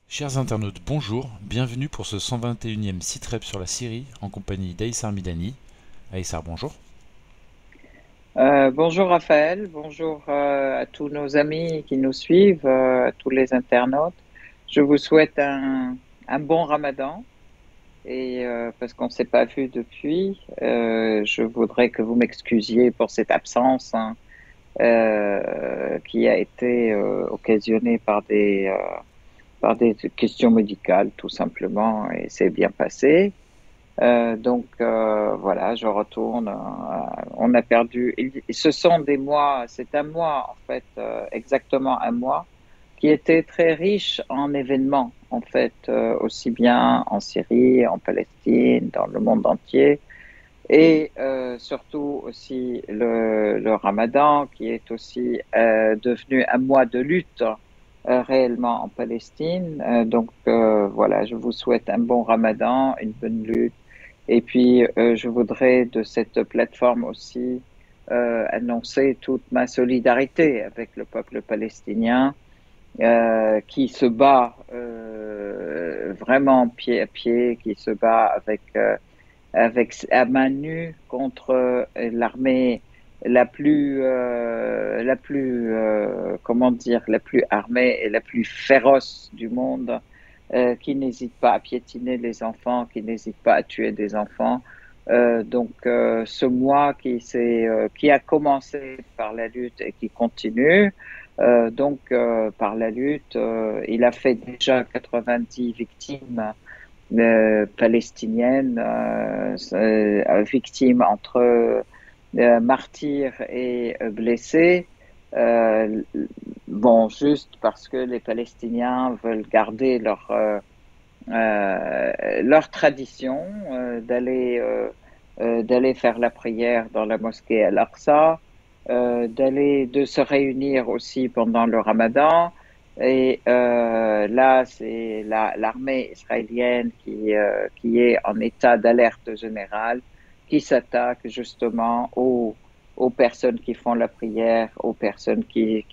Chers internautes, bonjour, bienvenue pour ce 121e Sitrep sur la Syrie en compagnie d'Aïssar Midani. Aïssar, bonjour. Bonjour Raphaël, bonjour à tous nos amis qui nous suivent, à tous les internautes. Je vous souhaite un bon Ramadan et parce qu'on ne s'est pas vu depuis, je voudrais que vous m'excusiez pour cette absence qui a été occasionnée par des questions médicales tout simplement et c'est bien passé. Voilà, je retourne. On a perdu. Ce sont des mois, c'est un mois en fait, exactement un mois, qui était très riche en événements en fait, aussi bien en Syrie, en Palestine, dans le monde entier, et surtout aussi le Ramadan, qui est aussi devenu un mois de lutte réellement en Palestine. Voilà, je vous souhaite un bon Ramadan, une bonne lutte. Et puis, je voudrais de cette plateforme aussi annoncer toute ma solidarité avec le peuple palestinien qui se bat vraiment pied à pied, qui se bat avec à main nue contre l'armée comment dire, la plus armée et la plus féroce du monde, qui n'hésite pas à piétiner les enfants, qui n'hésite pas à tuer des enfants. Ce mois qui a commencé par la lutte et qui continue, par la lutte, il a fait déjà 90 victimes palestiniennes, victimes entre martyrs et blessés. Juste parce que les Palestiniens veulent garder leur tradition d'aller faire la prière dans la mosquée Al-Aqsa, de se réunir aussi pendant le Ramadan. Et là, c'est l'armée israélienne qui est en état d'alerte générale, qui s'attaque justement aux personnes qui font la prière, aux personnes qui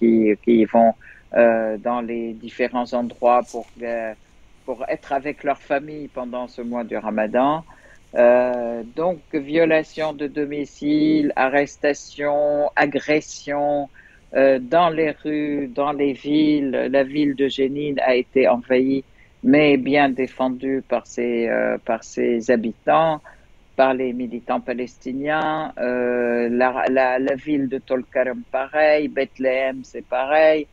vont dans les différents endroits pour être avec leur famille pendant ce mois du Ramadan. Violation de domicile, arrestation, agression dans les rues, dans les villes. La ville de Jénine a été envahie, mais bien défendue par ses habitants, par les militants palestiniens. La ville de Tolkarem, pareil. Bethléem, c'est pareil.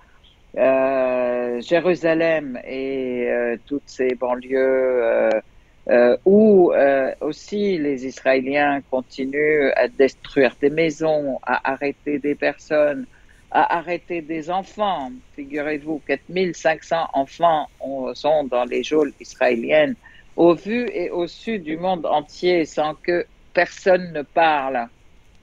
Jérusalem et toutes ces banlieues où aussi les Israéliens continuent à détruire des maisons, à arrêter des personnes, à arrêter des enfants. Figurez-vous, 4500 enfants sont dans les geôles israéliennes, au vu et au su du monde entier, sans que personne ne parle.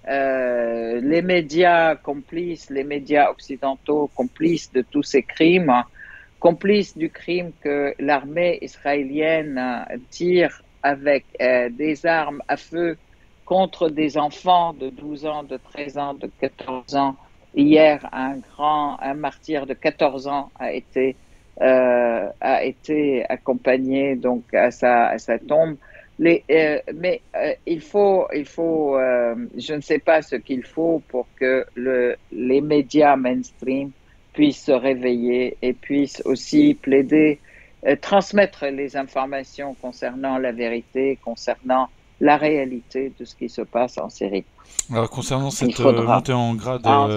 Les médias complices, les médias occidentaux complices de tous ces crimes, complices du crime que l'armée israélienne tire avec des armes à feu contre des enfants de 12 ans, de 13 ans, de 14 ans. Hier, un martyr de 14 ans a été accompagné donc à sa tombe. Il faut, je ne sais pas ce qu'il faut pour que les médias mainstream puissent se réveiller et puissent aussi plaider, transmettre les informations concernant la vérité, concernant la réalité de ce qui se passe en Syrie. Alors, concernant cette montée en grade en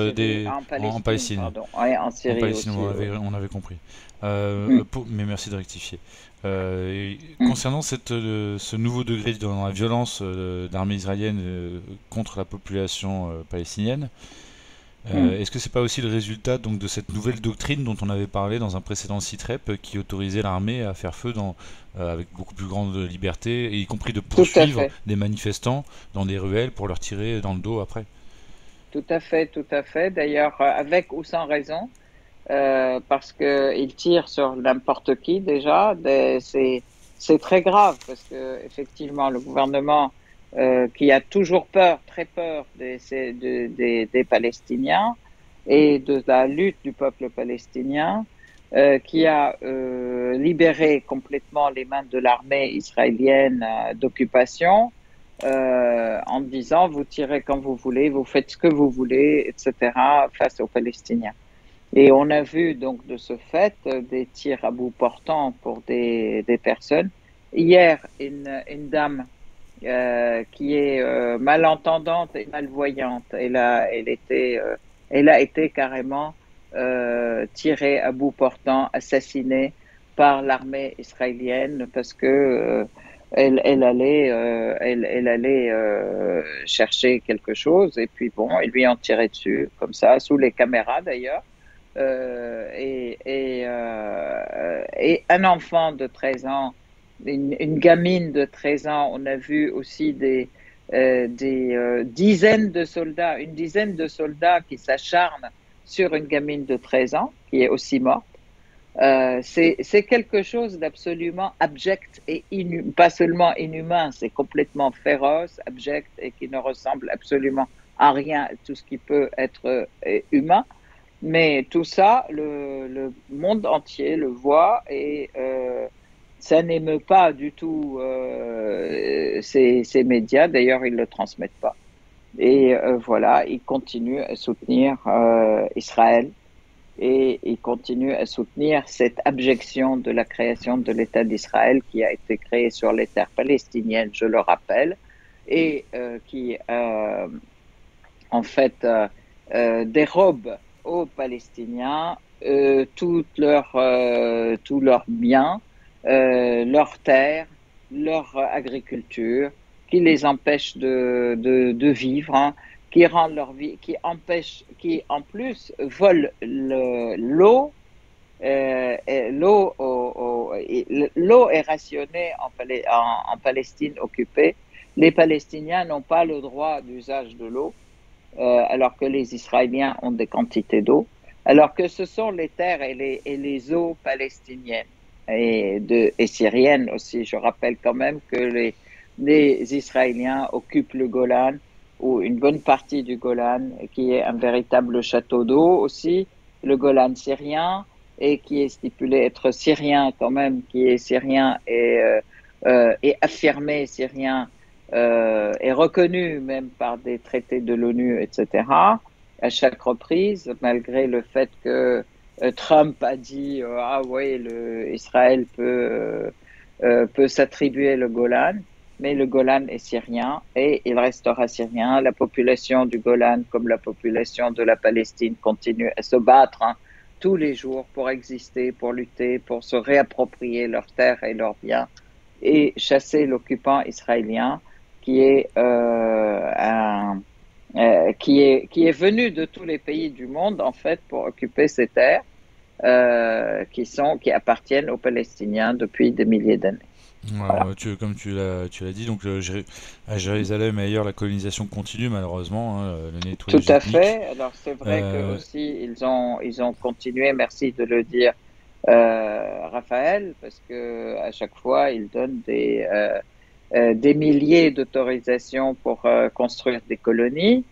Palestine, pardon. Ouais, en Syrie en Palestine, aussi, on avait compris. Mais merci de rectifier. Concernant ce nouveau degré dans la violence d'armée israélienne contre la population palestinienne, est-ce que c'est pas aussi le résultat donc de cette nouvelle doctrine dont on avait parlé dans un précédent Sitrep qui autorisait l'armée à faire feu avec beaucoup plus grande liberté, et y compris de poursuivre des manifestants dans des ruelles pour leur tirer dans le dos après? Tout à fait, tout à fait. D'ailleurs, avec ou sans raison, parce qu'ils tirent sur n'importe qui déjà. c'est très grave parce que effectivement, le gouvernement qui a toujours peur, très peur des Palestiniens et de la lutte du peuple palestinien, qui a libéré complètement les mains de l'armée israélienne d'occupation, en disant vous tirez quand vous voulez, vous faites ce que vous voulez, etc., face aux Palestiniens. Et on a vu donc de ce fait des tirs à bout portant pour des personnes. Hier, une dame qui est malentendante et malvoyante, elle a été carrément tirée à bout portant, assassinée par l'armée israélienne parce que elle allait chercher quelque chose et puis bon, ils lui ont tiré dessus comme ça, sous les caméras d'ailleurs. Et un enfant de 13 ans, une gamine de 13 ans, on a vu aussi des dizaines de soldats, une dizaine de soldats qui s'acharnent sur une gamine de 13 ans, qui est aussi morte. C'est quelque chose d'absolument abject et pas seulement inhumain, c'est complètement féroce, abject et qui ne ressemble absolument à rien, tout ce qui peut être humain. Mais tout ça, le monde entier le voit et ça n'émeut pas du tout ces médias. D'ailleurs, ils ne le transmettent pas. Et voilà, ils continuent à soutenir Israël et ils continuent à soutenir cette abjection de la création de l'État d'Israël qui a été créé sur les terres palestiniennes, je le rappelle, et qui, en fait, dérobe aux Palestiniens tous leurs biens, leurs terres, leur agriculture, qui les empêche de vivre, hein, qui rendent leur vie, qui en plus volent l'eau. L'eau est rationnée en Palestine occupée. Les Palestiniens n'ont pas le droit d'usage de l'eau, alors que les Israéliens ont des quantités d'eau, alors que ce sont les terres et les eaux palestiniennes et syriennes aussi. Je rappelle quand même que les Israéliens occupent le Golan, ou une bonne partie du Golan, qui est un véritable château d'eau aussi, le Golan syrien, et qui est stipulé être syrien quand même, qui est syrien et affirmé syrien, est reconnu même par des traités de l'ONU, etc., à chaque reprise, malgré le fait que Trump a dit ah oui, Israël peut s'attribuer le Golan, mais le Golan est syrien et il restera syrien. La population du Golan, comme la population de la Palestine, continue à se battre, hein, tous les jours pour exister, pour lutter, pour se réapproprier leurs terres et leurs biens et chasser l'occupant israélien qui est qui est venu de tous les pays du monde en fait pour occuper ces terres qui appartiennent aux Palestiniens depuis des milliers d'années. Voilà. Comme tu l'as dit, donc à Jérusalem et ailleurs, la colonisation continue malheureusement, hein, le Tout nettoyage à ethnique. fait. Alors c'est vrai que aussi ils ont continué. Merci de le dire, Raphaël, parce que à chaque fois ils donnent des milliers d'autorisations pour construire des colonies.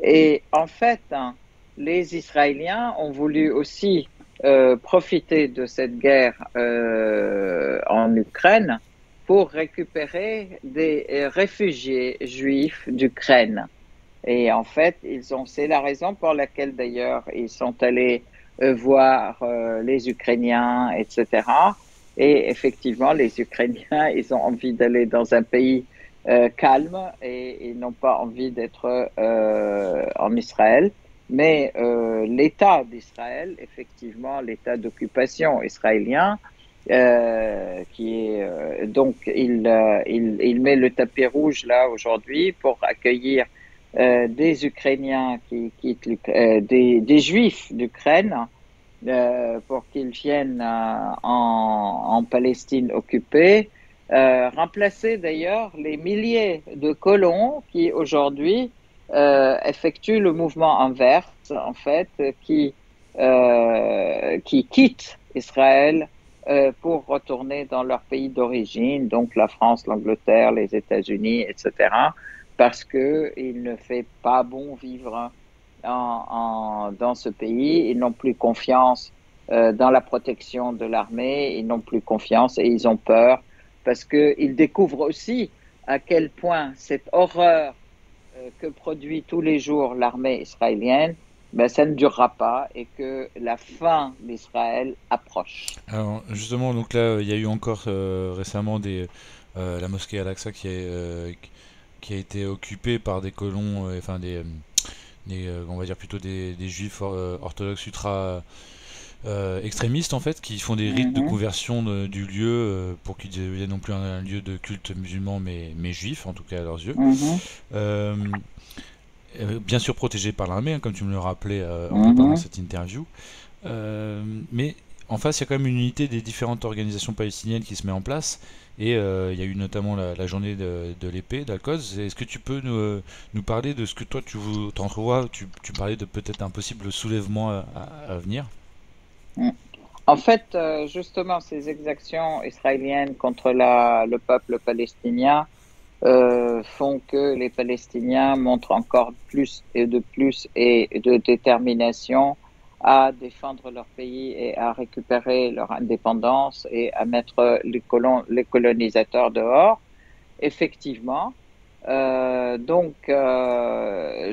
Et en fait, hein, les Israéliens ont voulu aussi profiter de cette guerre en Ukraine pour récupérer des réfugiés juifs d'Ukraine. Et en fait, c'est la raison pour laquelle d'ailleurs ils sont allés voir les Ukrainiens, etc. Et effectivement, les Ukrainiens, ils ont envie d'aller dans un pays calme et ils n'ont pas envie d'être en Israël. Mais l'État d'Israël, effectivement, l'État d'occupation israélien, qui est donc il met le tapis rouge là aujourd'hui pour accueillir des Ukrainiens qui quittent des Juifs d'Ukraine pour qu'ils viennent en Palestine occupée, remplacer d'ailleurs les milliers de colons qui aujourd'hui effectuent le mouvement inverse, en fait, qui quittent Israël pour retourner dans leur pays d'origine, donc la France, l'Angleterre, les États-Unis, etc., parce qu'il ne fait pas bon vivre dans ce pays. Ils n'ont plus confiance dans la protection de l'armée, ils n'ont plus confiance et ils ont peur parce qu'ils découvrent aussi à quel point cette horreur que produit tous les jours l'armée israélienne, ben, ça ne durera pas et que la fin d'Israël approche. Alors justement, donc là, il y a eu encore récemment la mosquée Al-Aqsa qui a été occupée par des colons, enfin on va dire plutôt des juifs orthodoxes ultra extrémistes en fait, qui font des rites de Mhm, conversion du lieu pour qu'il devienne non plus un lieu de culte musulman mais juif, en tout cas à leurs yeux. mhm, Euh, Bien sûr protégé par l'armée, hein, comme tu me le rappelais en préparant mhm. cette interview. Mais en face, il y a quand même une unité des différentes organisations palestiniennes qui se met en place. Et il y a eu notamment la journée de l'épée d'Al-Quds. Est-ce que tu peux nous parler de ce que toi tu t'entrevois? Tu parlais de peut-être un possible soulèvement à venir. Mhm. En fait, justement, ces exactions israéliennes contre le peuple palestinien font que les Palestiniens montrent encore plus et de détermination à défendre leur pays et à récupérer leur indépendance et à mettre les colonisateurs dehors. Effectivement.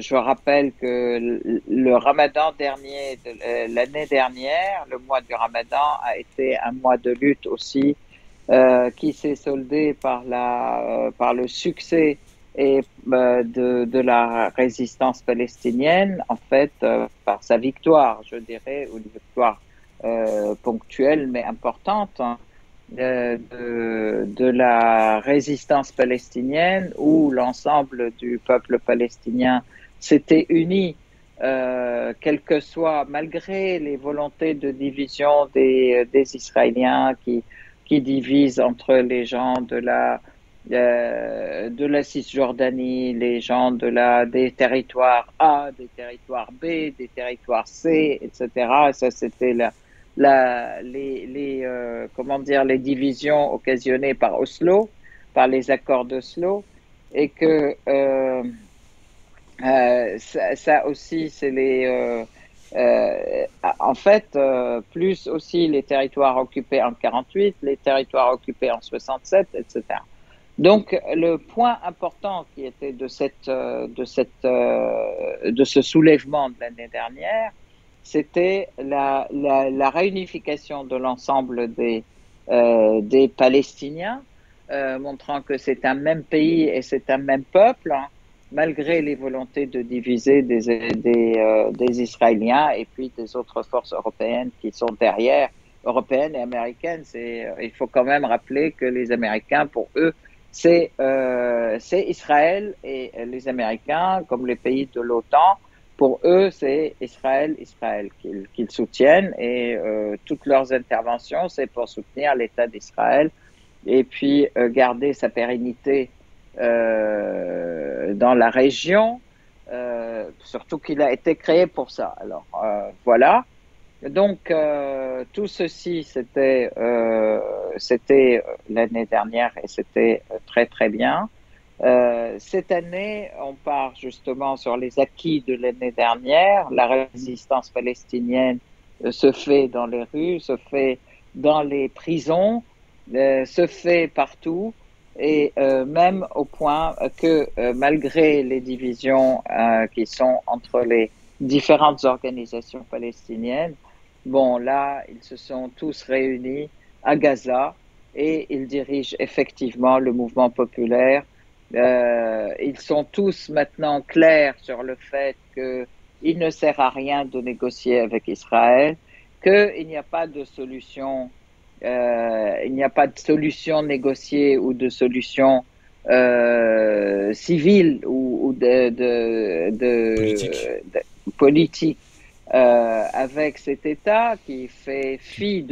Je rappelle que le Ramadan dernier, l'année dernière, le mois du Ramadan a été un mois de lutte aussi qui s'est soldé par le succès de la résistance palestinienne, en fait, par sa victoire, je dirais, ou une victoire ponctuelle mais importante, hein, de la résistance palestinienne où l'ensemble du peuple palestinien s'était uni, quel que soit, malgré les volontés de division des Israéliens qui divisent entre les gens de la Cisjordanie, les gens des territoires A, des territoires B, des territoires C, etc. Ça, c'était comment dire, les divisions occasionnées par Oslo, par les accords d'Oslo, et que ça aussi, c'est en fait, plus aussi les territoires occupés en 48, les territoires occupés en 67, etc. Donc, le point important qui était de ce soulèvement de l'année dernière, c'était la réunification de l'ensemble des Palestiniens, montrant que c'est un même pays et c'est un même peuple, hein, malgré les volontés de diviser des Israéliens et puis des autres forces européennes qui sont derrière, européennes et américaines. Il faut quand même rappeler que les Américains, pour eux, c'est Israël et les Américains, comme les pays de l'OTAN, pour eux, c'est Israël qu'ils soutiennent et toutes leurs interventions, c'est pour soutenir l'État d'Israël et puis garder sa pérennité dans la région, surtout qu'il a été créé pour ça. Alors voilà. Donc tout ceci, c'était l'année dernière et c'était très très bien. Cette année, on part justement sur les acquis de l'année dernière. La résistance palestinienne se fait dans les rues, se fait dans les prisons, se fait partout, et même au point que malgré les divisions qui sont entre les différentes organisations palestiniennes, bon, là, ils se sont tous réunis à Gaza et ils dirigent effectivement le mouvement populaire. Ils sont tous maintenant clairs sur le fait qu'il ne sert à rien de négocier avec Israël, qu'il n'y a pas de solution, il n'y a pas de solution négociée ou de solution civile ou Politique. de politique avec cet État qui fait fi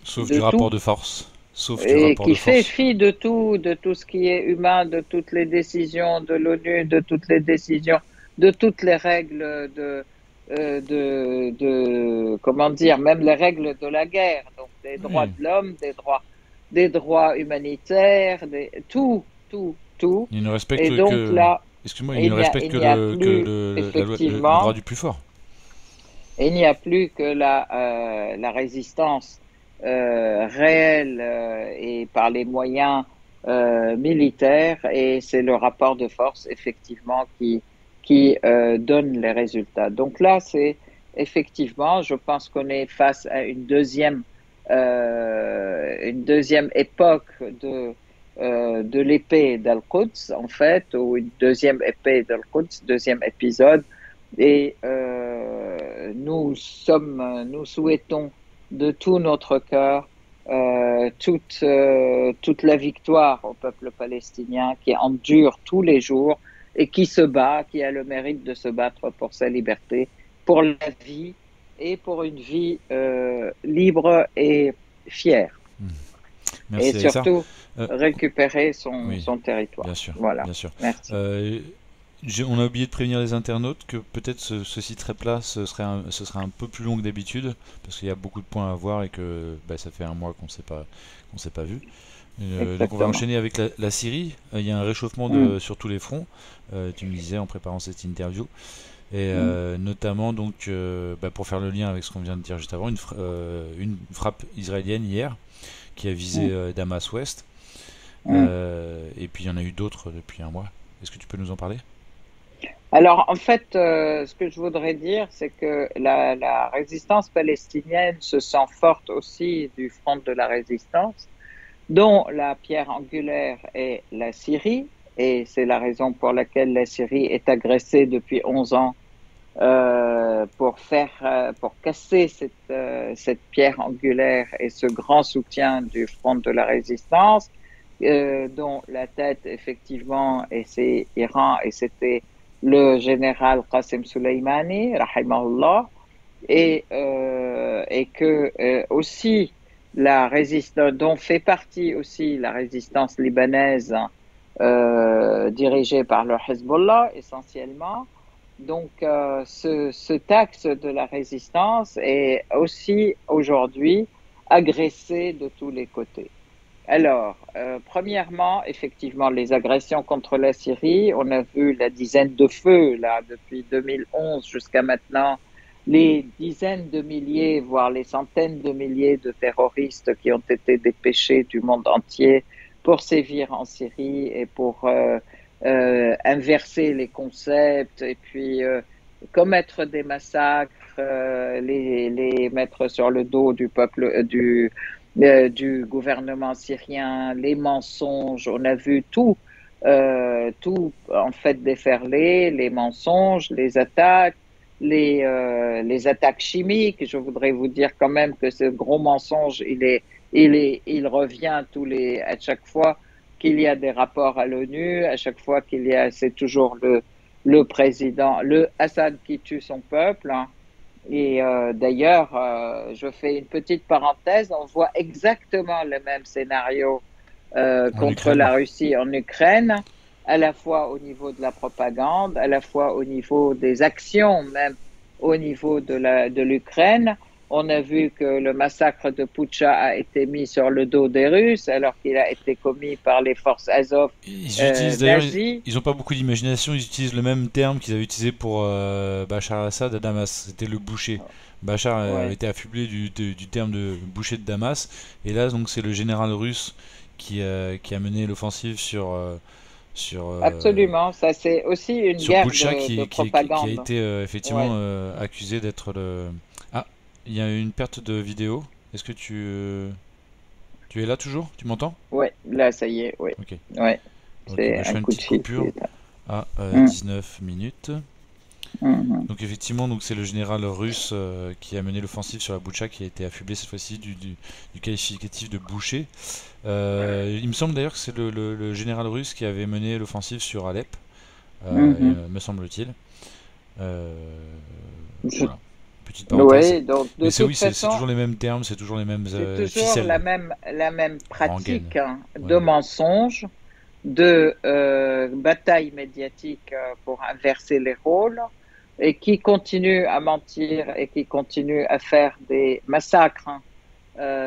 Sauf de du rapport tout, de force. Sauf du et rapport qui de fait force. fi de tout ce qui est humain, de toutes les décisions de l'ONU, de toutes les décisions, de toutes les règles comment dire, même les règles de la guerre, donc des droits Oui. de l'homme, des droits humanitaires, tout. Il ne respecte Et donc que. là, Excuse-moi, il ne respecte il que n'y a plus le droit effectivement, du plus fort. il n'y a plus que la résistance réelle et par les moyens militaires, et c'est le rapport de force effectivement qui donne les résultats. Donc là, c'est effectivement, je pense qu'on est face à une deuxième époque de l'épée d'Al-Quds, en fait, ou une deuxième épée d'Al-Quds, deuxième épisode. Et nous souhaitons de tout notre cœur toute la victoire au peuple palestinien qui endure tous les jours et qui se bat, qui a le mérite de se battre pour sa liberté, pour la vie et pour une vie libre et fière. Et Merci Aïssa. surtout, Euh, récupérer oui, son bien territoire. sûr, Voilà. bien sûr. Merci. Euh, on a oublié de prévenir les internautes que peut-être ce site replay ce serait un peu plus long que d'habitude parce qu'il y a beaucoup de points à voir et que bah, ça fait un mois qu'on s'est pas vu. Donc on va Exactement. enchaîner avec la Syrie. Il y a un réchauffement Mm, sur tous les fronts. Tu me disais en préparant cette interview. Et mm, notamment donc bah, pour faire le lien avec ce qu'on vient de dire juste avant, une frappe israélienne hier qui a visé mm, Damas Ouest. mm. Et puis il y en a eu d'autres depuis un mois. Est-ce que tu peux nous en parler? Alors, en fait, ce que je voudrais dire, c'est que la résistance palestinienne se sent forte aussi du front de la résistance, dont la pierre angulaire est la Syrie, et c'est la raison pour laquelle la Syrie est agressée depuis 11 ans pour casser cette pierre angulaire et ce grand soutien du front de la résistance, dont la tête, effectivement, et c'est Iran, et c'était le général Qasem Soleimani, rahimahullah, et que aussi la résistance, dont fait partie aussi la résistance libanaise dirigée par le Hezbollah essentiellement. Donc, cet axe de la résistance est aussi aujourd'hui agressé de tous les côtés. Alors, premièrement, effectivement, les agressions contre la Syrie, on a vu la dizaine de feux, là, depuis 2011 jusqu'à maintenant, les dizaines de milliers, voire les centaines de milliers de terroristes qui ont été dépêchés du monde entier pour sévir en Syrie et pour inverser les concepts et puis commettre des massacres, les mettre sur le dos du peuple, du gouvernement syrien, les mensonges, on a vu tout en fait déferler, les mensonges, les attaques chimiques. Je voudrais vous dire quand même que ce gros mensonge, il revient à chaque fois qu'il y a des rapports à l'ONU, à chaque fois c'est toujours le président, le Assad qui tue son peuple, hein. Et d'ailleurs, je fais une petite parenthèse, on voit exactement le même scénario En contre Ukraine? la Russie en Ukraine, à la fois au niveau de la propagande, à la fois au niveau des actions, même au niveau de l'Ukraine. On a vu que le massacre de Poutcha a été mis sur le dos des Russes, alors qu'il a été commis par les forces Azov Ils utilisent d'ailleurs, nazies. ils n'ont pas beaucoup d'imagination, ils utilisent le même terme qu'ils avaient utilisé pour Bachar al-Assad à Damas, c'était le boucher. Bachar avait Ouais. été affublé du terme de boucher de Damas, et là donc c'est le général russe qui a mené l'offensive sur, Absolument, ça c'est aussi une sur guerre Boutcha qui a propagande. été effectivement Ouais. accusé d'être le... Ah, il y a une perte de vidéo, est-ce que tu es là toujours? Tu m'entends? Ouais, là ça y est, ouais. Ok, Ouais, ok, c'est bah, je un fais une coup de petite fil qui coupure est là. à Hum, 19 minutes. hum, Donc effectivement, donc c'est le général russe qui a mené l'offensive sur la Boutcha qui a été affublé cette fois-ci du qualificatif de boucher. Il me semble d'ailleurs que c'est le général russe qui avait mené l'offensive sur Alep, hum. me semble-t-il. Euh, Je- voilà, petite parenthèse. Ouais, donc de Mais toute c'est façon, toujours les mêmes termes, c'est toujours les mêmes c'est toujours ficelles, la même rengaine. pratique hein, Ouais. de mensonge, de bataille médiatique pour inverser les rôles, et qui continue à mentir et qui continue à faire des massacres hein,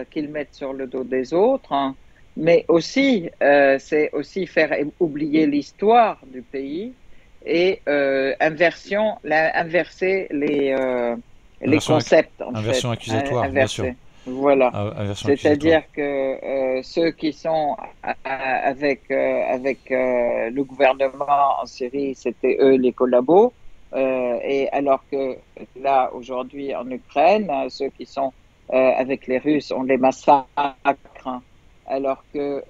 qu'ils mettent sur le dos des autres, hein. Mais aussi, c'est aussi faire oublier l'histoire du pays et inverser les Inversion, concepts, en fait, inversion accusatoire, bien sûr. inverser. Voilà. Inversion accusatoire. C'est-à-dire que ceux qui sont avec le gouvernement en Syrie, c'était eux les collabos. Et alors que là, aujourd'hui, en Ukraine, ceux qui sont avec les Russes, on les massacre, hein, alors que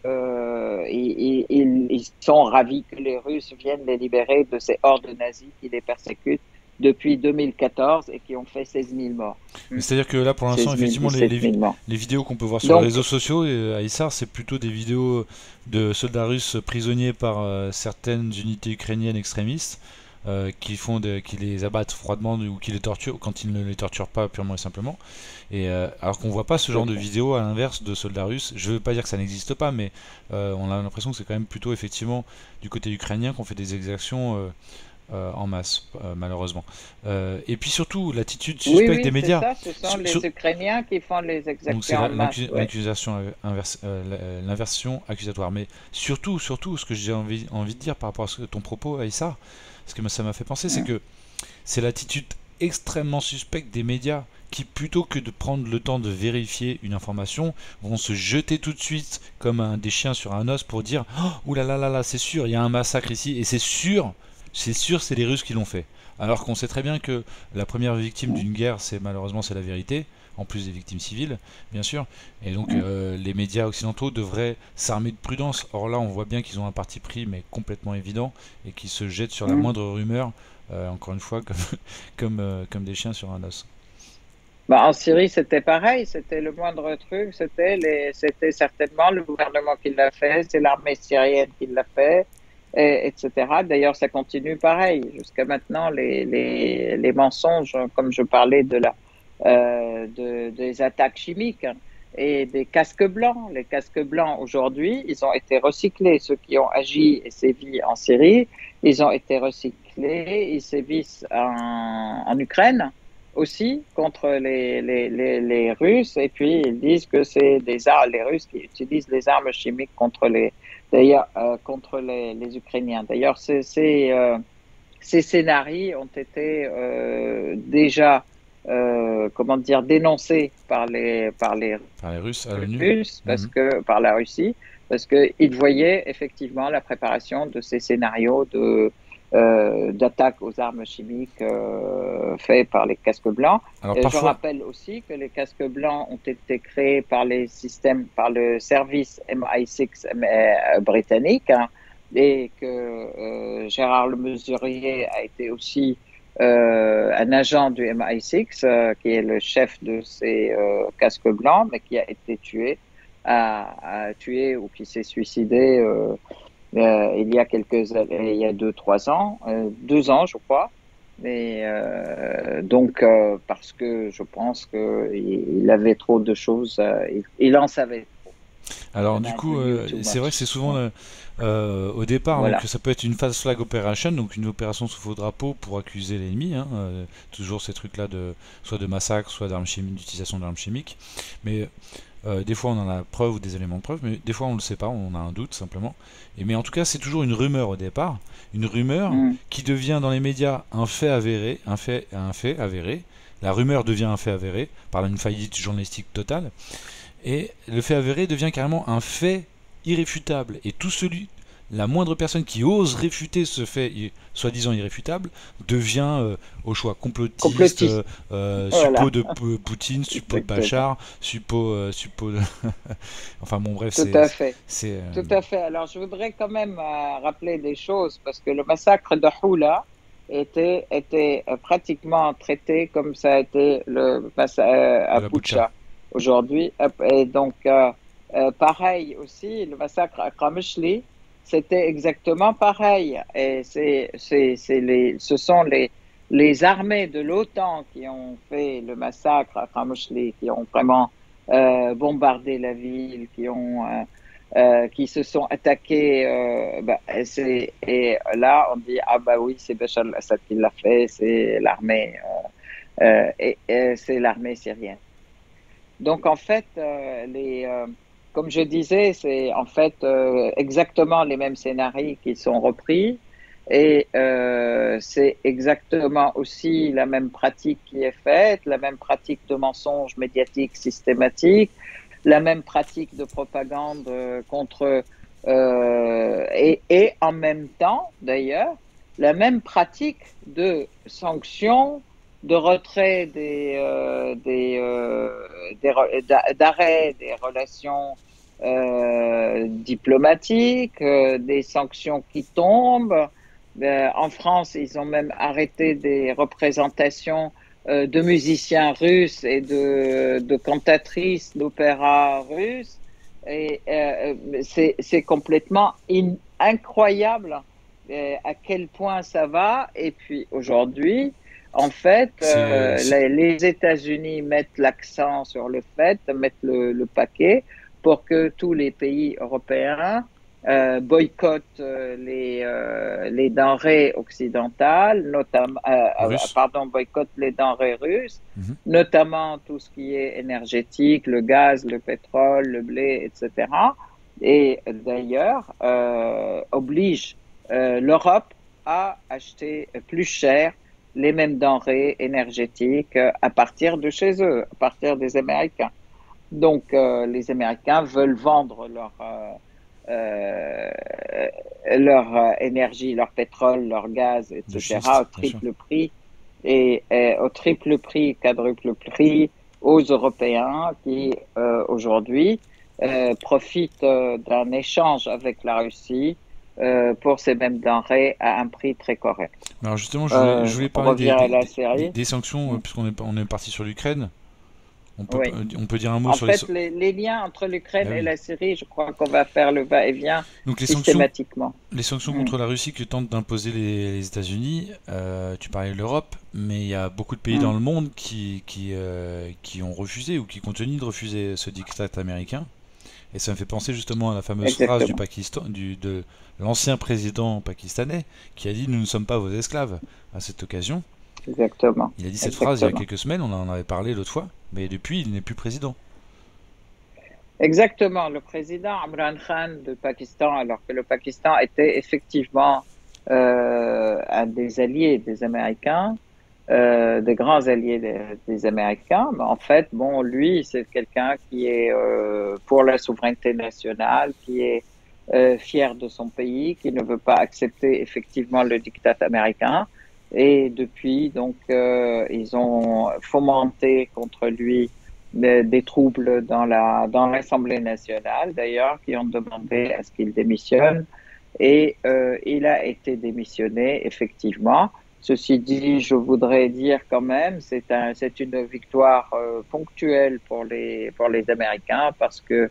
ils sont ravis que les Russes viennent les libérer de ces hordes nazis qui les persécutent depuis 2014 et qui ont fait 16 000 morts. Mais c'est-à-dire que là, pour l'instant, 16 000, effectivement, 17 000 morts. les vidéos qu'on peut voir sur les Donc, réseaux sociaux à Issar, c'est plutôt des vidéos de soldats russes prisonniers par certaines unités ukrainiennes extrémistes qui les abattent froidement ou qui les torturent quand ils ne les torturent pas purement et simplement. Et alors qu'on voit pas ce genre de vidéos à l'inverse de soldats russes. Je veux pas dire que ça n'existe pas, mais on a l'impression que c'est quand même plutôt effectivement du côté ukrainien qu'on fait des exactions en masse, malheureusement. Et puis surtout, l'attitude oui, suspecte oui, des c'est médias. ça. Ce sont les Ukrainiens qui font les Donc c'est exactions en masse. Ouais. l'inversion accusatoire. Mais surtout, ce que j'ai envie de dire par rapport à ton propos, Aïssa, ce que ça m'a fait penser, c'est que c'est l'attitude extrêmement suspecte des médias qui, plutôt que de prendre le temps de vérifier une information, vont se jeter tout de suite comme des chiens sur un os pour dire « Ouh là là là là, c'est sûr, il y a un massacre ici, et c'est sûr, c'est les Russes qui l'ont fait. » Alors qu'on sait très bien que la première victime d'une guerre, malheureusement, c'est la vérité, en plus des victimes civiles, bien sûr. Et donc les médias occidentaux devraient s'armer de prudence. Or là, on voit bien qu'ils ont un parti pris, mais complètement évident, et qu'ils se jettent sur la moindre rumeur, encore une fois, comme des chiens sur un os. Bah, en Syrie, c'était pareil. C'était le moindre truc. C'était certainement le gouvernement qui l'a fait. C'est l'armée syrienne qui l'a fait, etc. D'ailleurs, ça continue pareil. Jusqu'à maintenant, les mensonges, comme je parlais des attaques chimiques, hein, et des casques blancs. Les casques blancs, aujourd'hui, ils ont été recyclés. Ceux qui ont agi et sévi en Syrie, ils ont été recyclés. Ils sévissent en Ukraine aussi contre les Russes. Et puis, ils disent que c'est les Russes qui utilisent les armes chimiques contre les Ukrainiens. D'ailleurs, ces scénarios ont été déjà comment dire, dénoncé par les Russes à l'ONU. Russes, par la Russie, parce qu'ils voyaient effectivement la préparation de ces scénarios d'attaque aux armes chimiques faits par les casques blancs. Alors, Je rappelle aussi que les casques blancs ont été créés par par le service MI6 britannique, hein, et que Gérard Lemesurier a été aussi un agent du MI6 qui est le chef de ces casques blancs, mais qui a été tué ou qui s'est suicidé il y a il y a 2-3 ans, 2 ans je crois. Mais donc parce que je pense qu'il avait trop de choses, il en savait trop. Alors du coup, c'est vrai que c'est souvent au départ, voilà. Donc ça peut être une fast flag operation, donc une opération sous faux drapeau pour accuser l'ennemi, hein, toujours ces trucs-là soit de massacre, soit d'utilisation d'armes chimiques. Mais des fois on en a preuve ou des éléments de preuve, mais des fois on ne le sait pas, on a un doute simplement. Mais en tout cas c'est toujours une rumeur au départ, une rumeur qui devient dans les médias un fait avéré, un fait avéré. La rumeur devient un fait avéré par une faillite journalistique totale. Et le fait avéré devient carrément un fait irréfutable. Et la moindre personne qui ose réfuter ce fait soi-disant irréfutable devient au choix complotiste. Suppôt de Poutine, suppôt de Bachar, suppôt de... enfin bon bref, tout à fait. Tout à fait. Alors je voudrais quand même rappeler des choses, parce que le massacre de Houla était pratiquement traité comme ça a été le massacre à Boucha aujourd'hui. Et donc, pareil aussi, le massacre à Kramishli, c'était exactement pareil. Et ce sont les armées de l'OTAN qui ont fait le massacre à Kramishli, qui ont vraiment bombardé la ville, qui se sont attaqués. Et là, on dit, ah bah oui, c'est Bachar al-Assad qui l'a fait, c'est l'armée, c'est l'armée syrienne. Donc en fait, comme je disais, c'est en fait exactement les mêmes scénarios qui sont repris et c'est exactement aussi la même pratique qui est faite, la même pratique de mensonge médiatique systématique, la même pratique de propagande contre et en même temps d'ailleurs la même pratique de sanctions, de retrait d'arrêt des relations diplomatiques, des sanctions qui tombent. En France, ils ont même arrêté des représentations de musiciens russes et de cantatrices d'opéra russes. Et c'est complètement incroyable à quel point ça va. Et puis aujourd'hui, en fait, les États-Unis mettent l'accent sur le fait, mettent le paquet pour que tous les pays européens boycottent les denrées occidentales, notamment, Russe. pardon, boycottent les denrées russes, Mhm. notamment tout ce qui est énergétique, le gaz, le pétrole, le blé, etc. Et d'ailleurs, oblige l'Europe à acheter plus cher les mêmes denrées énergétiques à partir de chez eux, à partir des Américains. Donc, les Américains veulent vendre euh, leur énergie, leur pétrole, leur gaz, De etc., schiste, au bien sûr. triple prix et au triple prix, quadruple prix aux Européens qui, aujourd'hui, profitent d'un échange avec la Russie pour ces mêmes denrées à un prix très correct. Alors justement, je voulais On parler revient à la série. des sanctions, Mm. puisqu'on est parti sur l'Ukraine. Oui. On peut dire un mot En sur les... fait, les liens entre Bah l'Ukraine et oui. la Syrie, je crois qu'on va faire le va-et-vient Donc systématiquement. les sanctions Mm. contre la Russie que tentent d'imposer les États-Unis, tu parlais de l'Europe, mais il y a beaucoup de pays dans Mm. le monde qui ont refusé ou qui continuent de refuser ce diktat américain. Et ça me fait penser justement à la fameuse phrase du Exactement. Pakistan, de l'ancien président pakistanais qui a dit nous ne sommes pas vos esclaves à cette occasion. Exactement. Il a dit cette phrase il y a Exactement. quelques semaines, on en avait parlé l'autre fois, mais depuis il n'est plus président. Exactement. Le président Imran Khan du Pakistan, alors que le Pakistan était effectivement un des alliés des Américains, des grands alliés des Américains, mais en fait, bon, lui, c'est quelqu'un qui est pour la souveraineté nationale, qui est fier de son pays, qui ne veut pas accepter effectivement le diktat américain. Et depuis, donc, ils ont fomenté contre lui des troubles dans l'Assemblée nationale, d'ailleurs, qui ont demandé à ce qu'il démissionne. Et il a été démissionné, effectivement. Ceci dit, je voudrais dire quand même, c'est une victoire ponctuelle pour les Américains parce que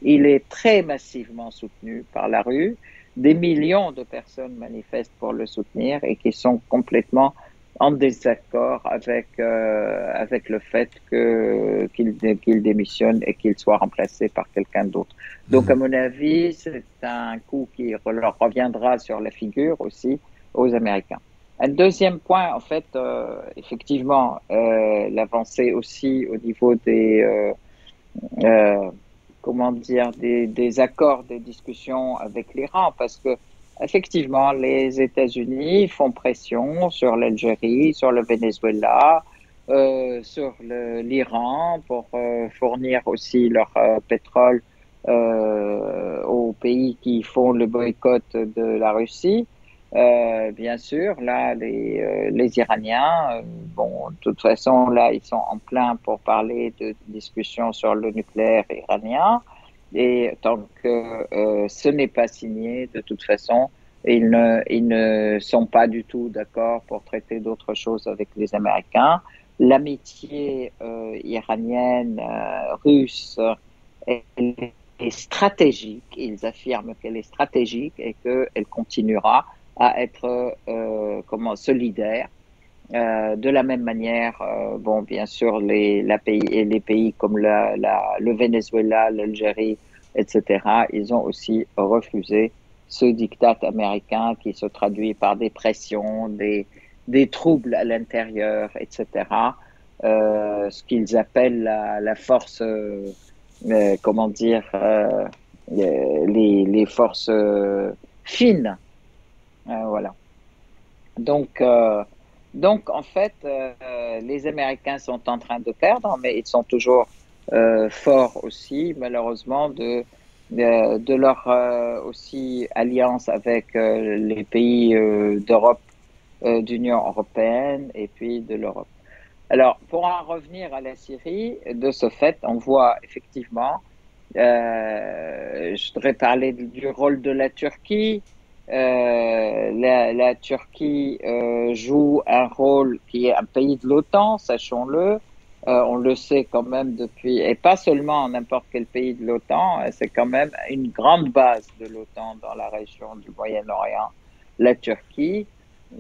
il est très massivement soutenu par la rue. Des millions de personnes manifestent pour le soutenir et qui sont complètement en désaccord avec le fait qu'il démissionne et qu'il soit remplacé par quelqu'un d'autre. Donc, Mhm. à mon avis, c'est un coup qui leur reviendra sur la figure aussi aux Américains. Un deuxième point, en fait, effectivement, l'avancée aussi au niveau euh, comment dire, des accords, des discussions avec l'Iran, parce que effectivement, les États-Unis font pression sur l'Algérie, sur le Venezuela, sur l'Iran pour fournir aussi leur pétrole aux pays qui font le boycott de la Russie. Bien sûr, là, les Iraniens, bon, de toute façon, là, ils sont en plein pour parler de discussions sur le nucléaire iranien. Et tant que ce n'est pas signé, de toute façon, ils ne sont pas du tout d'accord pour traiter d'autres choses avec les Américains. L'amitié iranienne, russe, est stratégique. Ils affirment qu'elle est stratégique et qu'elle continuera à être solidaire. De la même manière, bon, bien sûr, les pays comme le Venezuela, l'Algérie, etc., ils ont aussi refusé ce diktat américain qui se traduit par des pressions, des troubles à l'intérieur, etc. ce qu'ils appellent la force, comment dire, les forces fines. Voilà. Donc, euh, donc, en fait, les Américains sont en train de perdre, mais ils sont toujours forts aussi, malheureusement, de leur aussi alliance avec les pays d'Europe, d'Union européenne et puis de l'Europe. Alors, pour en revenir à la Syrie, de ce fait, on voit effectivement, je voudrais parler du rôle de la Turquie. La Turquie joue un rôle qui est un pays de l'OTAN, sachons-le. On le sait quand même depuis, et pas seulement n'importe quel pays de l'OTAN, c'est quand même une grande base de l'OTAN dans la région du Moyen-Orient, la Turquie.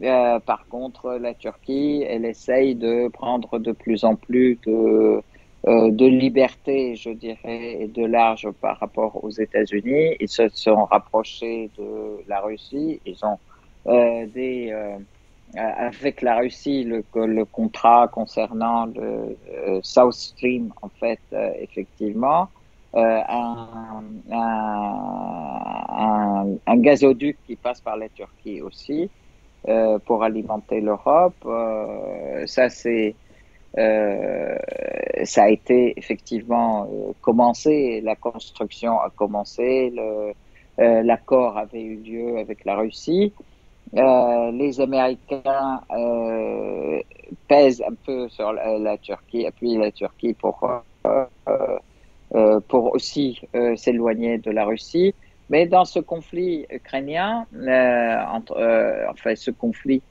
Par contre, la Turquie, elle essaye de prendre de plus en plus de liberté, je dirais, et de large par rapport aux États-Unis. Ils se sont rapprochés de la Russie. Ils ont avec la Russie le contrat concernant le South Stream, en fait, effectivement, un gazoduc qui passe par la Turquie aussi pour alimenter l'Europe. Euh, Ça a été effectivement commencé, la construction a commencé, l'accord avait eu lieu avec la Russie. Les Américains pèsent un peu sur la Turquie, appuient la Turquie pour aussi s'éloigner de la Russie. Mais dans ce conflit ukrainien, enfin ce conflit,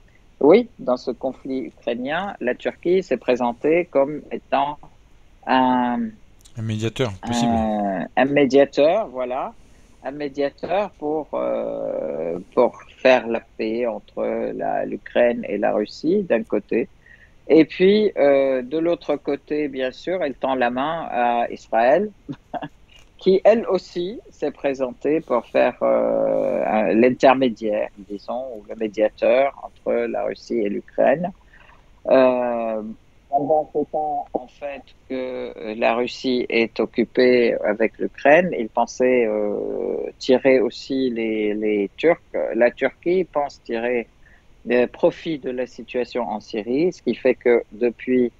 oui, dans ce conflit ukrainien, la Turquie s'est présentée comme étant un, Un médiateur possible. un médiateur, voilà, un médiateur pour faire la paix entre l'Ukraine et la Russie d'un côté. Et puis, de l'autre côté, bien sûr, elle tend la main à Israël, qui elle aussi s'est présentée pour faire l'intermédiaire, disons, ou le médiateur entre la Russie et l'Ukraine. Euh, Pendant ce temps, en fait, que la Russie est occupée avec l'Ukraine, ils pensaient tirer aussi les Turcs. La Turquie pense tirer profit de la situation en Syrie, ce qui fait que depuis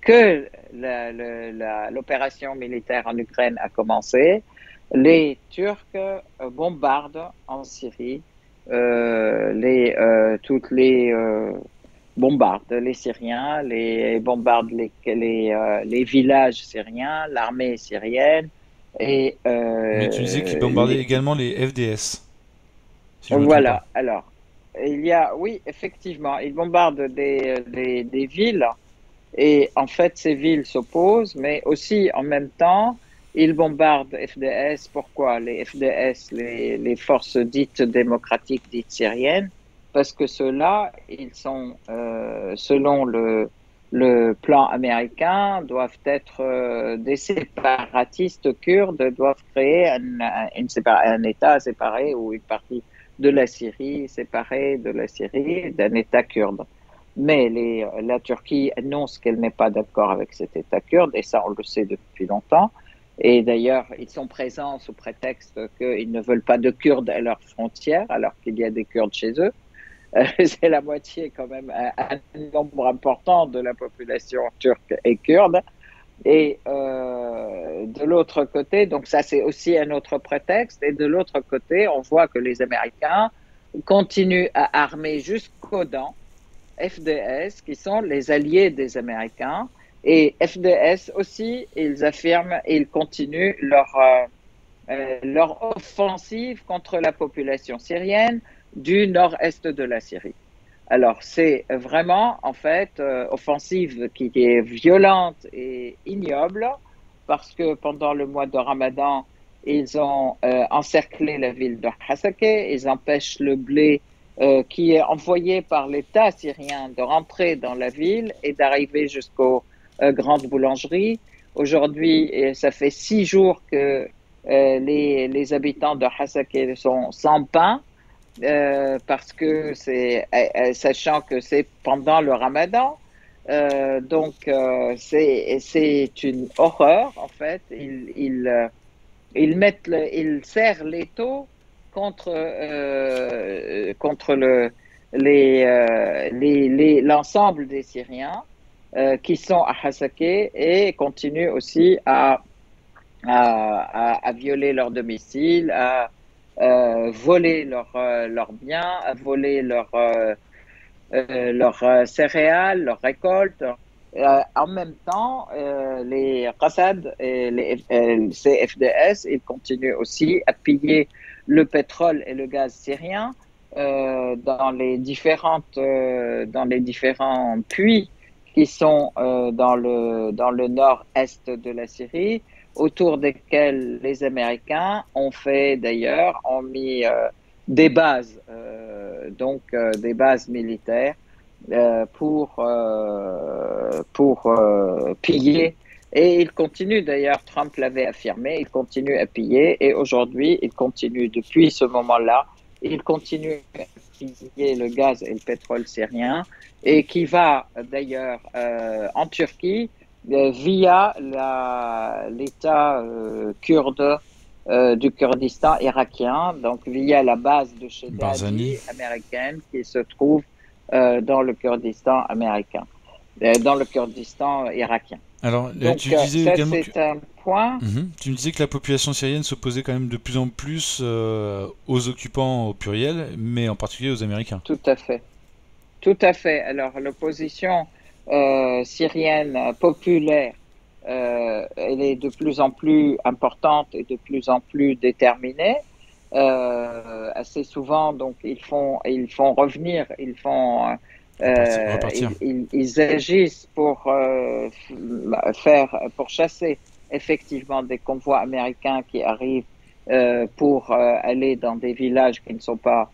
que l'opération militaire en Ukraine a commencé, les Turcs bombardent en Syrie toutes les bombardent les Syriens, bombardent les villages syriens, l'armée syrienne et Mais tu disais qu'ils bombardaient également les FDS, si je me trompe pas. voilà. Alors, oui, effectivement, ils bombardent des villes et en fait, ces villes s'opposent, mais aussi en même temps, ils bombardent FDS. Pourquoi? Les FDS, les forces dites démocratiques, dites syriennes, parce que ceux-là, ils sont, selon le plan américain, doivent être des séparatistes kurdes, doivent créer un État séparé ou une partie de la Syrie séparée de la Syrie d'un État kurde. Mais la Turquie annonce qu'elle n'est pas d'accord avec cet État kurde, et ça, on le sait depuis longtemps. Et d'ailleurs, ils sont présents sous prétexte qu'ils ne veulent pas de Kurdes à leurs frontières, alors qu'il y a des Kurdes chez eux. C'est la moitié quand même, un nombre important de la population turque et kurde. Et de l'autre côté, donc ça c'est aussi un autre prétexte, et de l'autre côté, on voit que les Américains continuent à armer jusqu'aux dents FDS, qui sont les alliés des Américains. Et FDS aussi, ils affirment, ils continuent leur offensive contre la population syrienne du nord-est de la Syrie. Alors, c'est vraiment, en fait, offensive qui est violente et ignoble, parce que pendant le mois de Ramadan, ils ont encerclé la ville de Hasakeh, ils empêchent le blé qui est envoyé par l'État syrien de rentrer dans la ville et d'arriver jusqu'aux grandes boulangeries. Aujourd'hui, ça fait 6 jours que les habitants de Hasakeh sont sans pain parce que sachant que c'est pendant le Ramadan. C'est une horreur en fait. Ils serrent l'étau contre l'ensemble des Syriens qui sont à Hasakeh et continuent aussi à violer leur domicile, à voler leurs biens, à voler leurs céréales, leurs récoltes. En même temps, les Qassad et les CFDS, ils continuent aussi à piller le pétrole et le gaz syrien dans les différents puits qui sont dans le nord-est de la Syrie, autour desquels les Américains ont fait d'ailleurs, ont mis des bases, des bases militaires pour piller. Et il continue d'ailleurs, Trump l'avait affirmé, il continue à piller et aujourd'hui, il continue depuis ce moment-là, il continue à piller le gaz et le pétrole syrien et qui va d'ailleurs en Turquie via l'État kurde du Kurdistan irakien, donc via la base de Barzani. Shedadi américaine qui se trouve dans le Kurdistan américain, dans le Kurdistan irakien. Alors, Donc, tu disais ça, également que... c'est un point. Tu me disais que la population syrienne s'opposait quand même de plus en plus aux occupants au pluriel, mais en particulier aux Américains. Tout à fait. Tout à fait. Alors, l'opposition syrienne populaire, elle est de plus en plus importante et de plus en plus déterminée. Assez souvent, donc, ils font revenir, Repartir. ils agissent pour chasser effectivement des convois américains qui arrivent pour aller dans des villages qui ne sont pas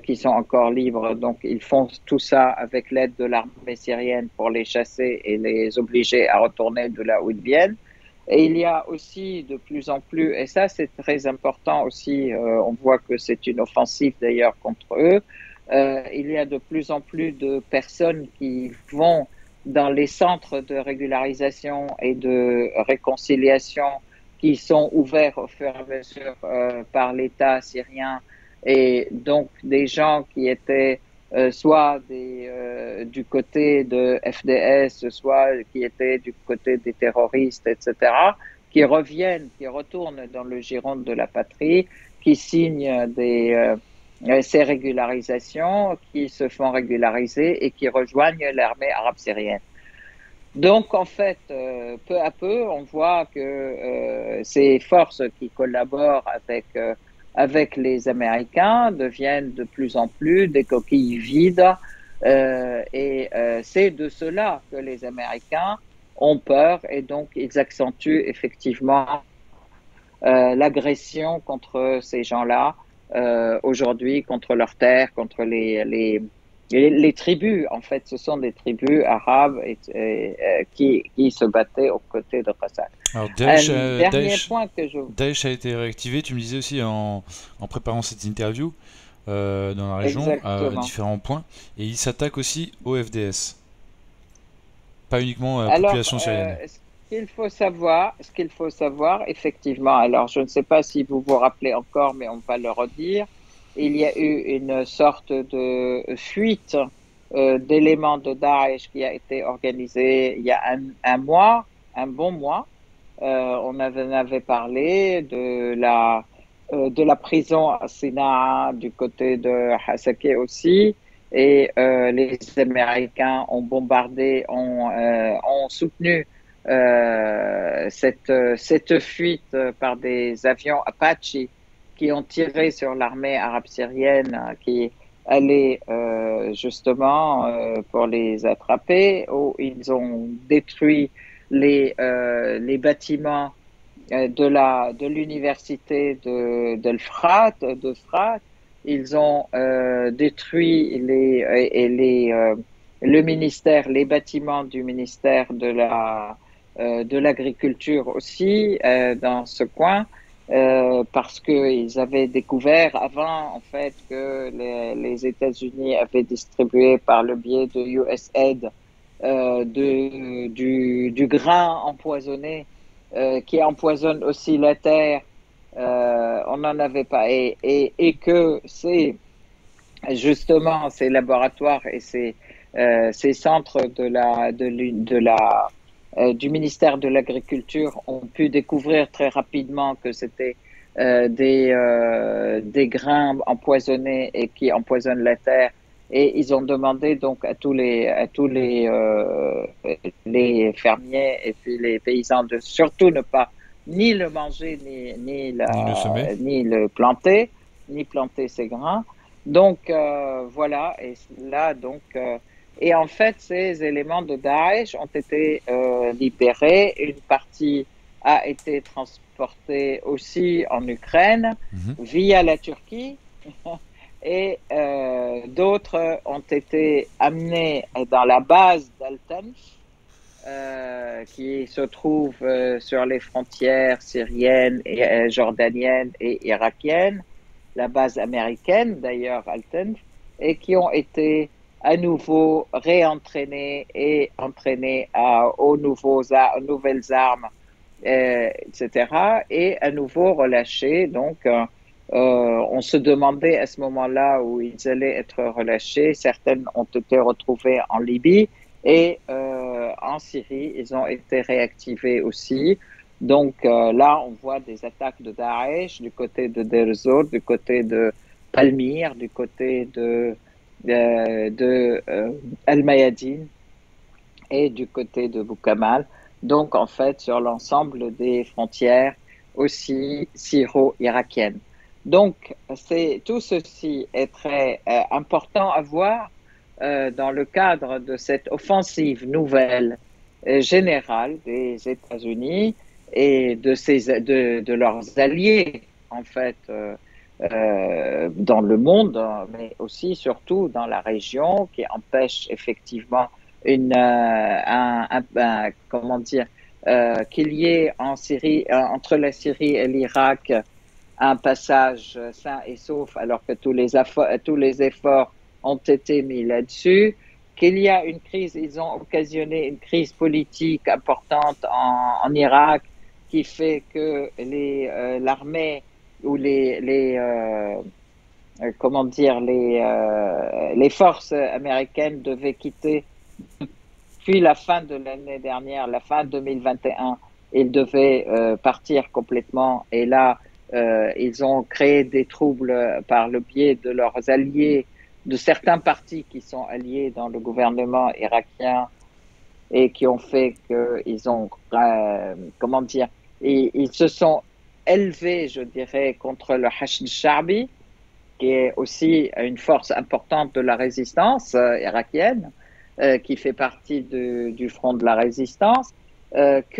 qui sont encore libres. Donc, ils font tout ça avec l'aide de l'armée syrienne pour les chasser et les obliger à retourner de là où ils viennent. Et il y a aussi de plus en plus, et ça c'est très important aussi, on voit que c'est une offensive d'ailleurs contre eux, il y a de plus en plus de personnes qui vont dans les centres de régularisation et de réconciliation qui sont ouverts au fur et à mesure par l'État syrien et donc des gens qui étaient soit du côté de FDS, soit qui étaient du côté des terroristes, etc., qui retournent dans le giron de la patrie, qui signent ces régularisations, qui se font régulariser et qui rejoignent l'armée arabe syrienne. Donc, en fait, peu à peu, on voit que ces forces qui collaborent avec les Américains deviennent de plus en plus des coquilles vides. C'est de cela que les Américains ont peur et donc ils accentuent effectivement l'agression contre ces gens-là aujourd'hui, contre leurs terres, contre les tribus. En fait, ce sont des tribus arabes qui se battaient aux côtés de Qassad. Alors, Point que Daesh a été réactivé, tu me disais aussi en préparant cette interview dans la région à différents points, et il s'attaque aussi au FDS, pas uniquement à la population syrienne. Ce qu'il faut savoir, effectivement, alors je ne sais pas si vous vous rappelez encore, mais on va le redire, il y a eu une sorte de fuite d'éléments de Daesh qui a été organisée il y a un mois, un bon mois. On avait parlé de la prison à Sinaa du côté de Hasakeh aussi. Et les Américains ont bombardé, ont soutenu cette fuite par des avions Apache qui ont tiré sur l'armée arabe syrienne qui allait justement pour les attraper, où ils ont détruit les bâtiments de l'université de Frat. Ils ont détruit le ministère, les bâtiments du ministère de l'agriculture aussi dans ce coin. Parce qu'ils avaient découvert avant, en fait, que les États-Unis avaient distribué par le biais de USAID du grain empoisonné qui empoisonne aussi la terre. On n'en avait pas. Et que c'est justement ces laboratoires et ces centres du ministère de l'Agriculture ont pu découvrir très rapidement que c'était des grains empoisonnés et qui empoisonnent la terre. Et ils ont demandé donc à les fermiers et puis les paysans de surtout ne pas ni le manger, Ni le semer. ni le planter, ni planter ces grains. Donc voilà, et là et en fait ces éléments de Daesh ont été libérés. Une partie a été transportée aussi en Ukraine Mhm. via la Turquie et d'autres ont été amenés dans la base d'Alten qui se trouve sur les frontières syriennes, et, jordaniennes et irakiennes, la base américaine d'ailleurs, Alten, et qui ont été à nouveau réentraînés et entraînés aux nouvelles armes, etc. Et à nouveau relâchés. Donc, on se demandait à ce moment-là où ils allaient être relâchés. Certaines ont été retrouvées en Libye et en Syrie, ils ont été réactivés aussi. Donc là, on voit des attaques de Daesh du côté de Deir ez-Zor, du côté de Palmyre, du côté de Al-Mayadine et du côté de Boukamal. Donc en fait, sur l'ensemble des frontières aussi syro-irakiennes. Donc tout ceci est très important à voir dans le cadre de cette offensive nouvelle générale des États-Unis et de leurs alliés, en fait, dans le monde, mais aussi, surtout, dans la région, qui empêche effectivement comment dire, qu'il y ait en Syrie, entre la Syrie et l'Irak, un passage sain et sauf, alors que tous les efforts ont été mis là-dessus, qu'il y a une crise, ils ont occasionné une crise politique importante en Irak qui fait que l'armée ou comment dire, les forces américaines devaient quitter puis la fin de l'année dernière, la fin 2021, ils devaient partir complètement. Et là, ils ont créé des troubles par le biais de leurs alliés, de certains partis qui sont alliés dans le gouvernement irakien et qui ont fait qu'ils ont, comment dire, ils se sont élevés, je dirais, contre le Hashd Sha'bi, qui est aussi une force importante de la résistance irakienne, qui fait partie du front de la résistance, donc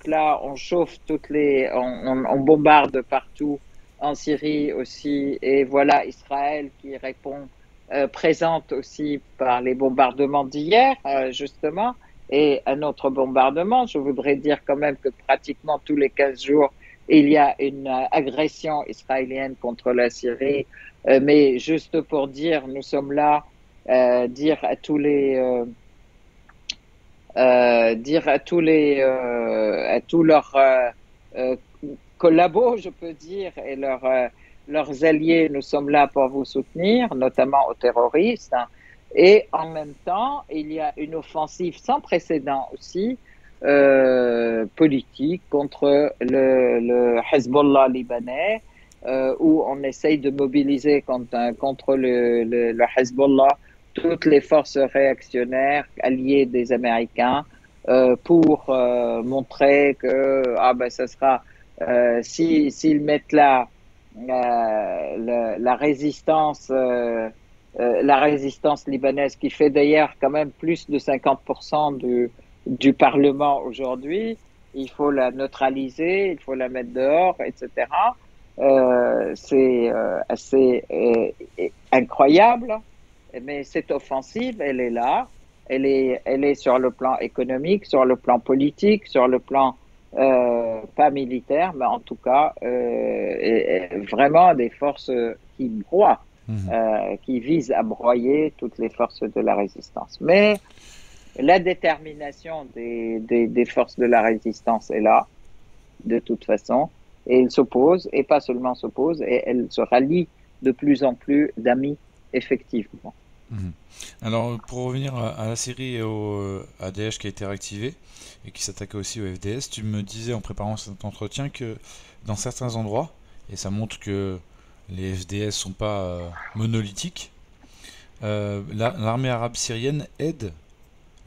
là on chauffe on bombarde partout en Syrie aussi, et voilà Israël qui répond présente aussi par les bombardements d'hier justement, et un autre bombardement. Je voudrais dire quand même que pratiquement tous les 15 jours il y a une agression israélienne contre la Syrie, mais juste pour dire, nous sommes là, dire à tous à tous leurs collabos, je peux dire, et leurs alliés, nous sommes là pour vous soutenir, notamment aux terroristes. Et en même temps, il y a une offensive sans précédent aussi, politique contre le Hezbollah libanais, où on essaye de mobiliser contre le Hezbollah toutes les forces réactionnaires alliées des Américains pour montrer que ça sera s'ils mettent là la résistance libanaise, qui fait d'ailleurs quand même plus de 50% du Parlement aujourd'hui, il faut la neutraliser, il faut la mettre dehors, etc. C'est assez incroyable, mais cette offensive, elle est là, elle est sur le plan économique, sur le plan politique, sur le plan pas militaire, mais en tout cas vraiment des forces qui broient Mhm. qui vise à broyer toutes les forces de la résistance. Mais la détermination des forces de la résistance est là, de toute façon, et elles s'opposent, et pas seulement s'opposent, et elles se rallient de plus en plus d'amis, effectivement. Mhm. Alors, pour revenir à la série et à Daesh qui a été réactivé et qui s'attaquait aussi au FDS, tu me disais en préparant cet entretien que dans certains endroits, et ça montre que les FDS sont pas monolithiques, l'armée arabe syrienne aide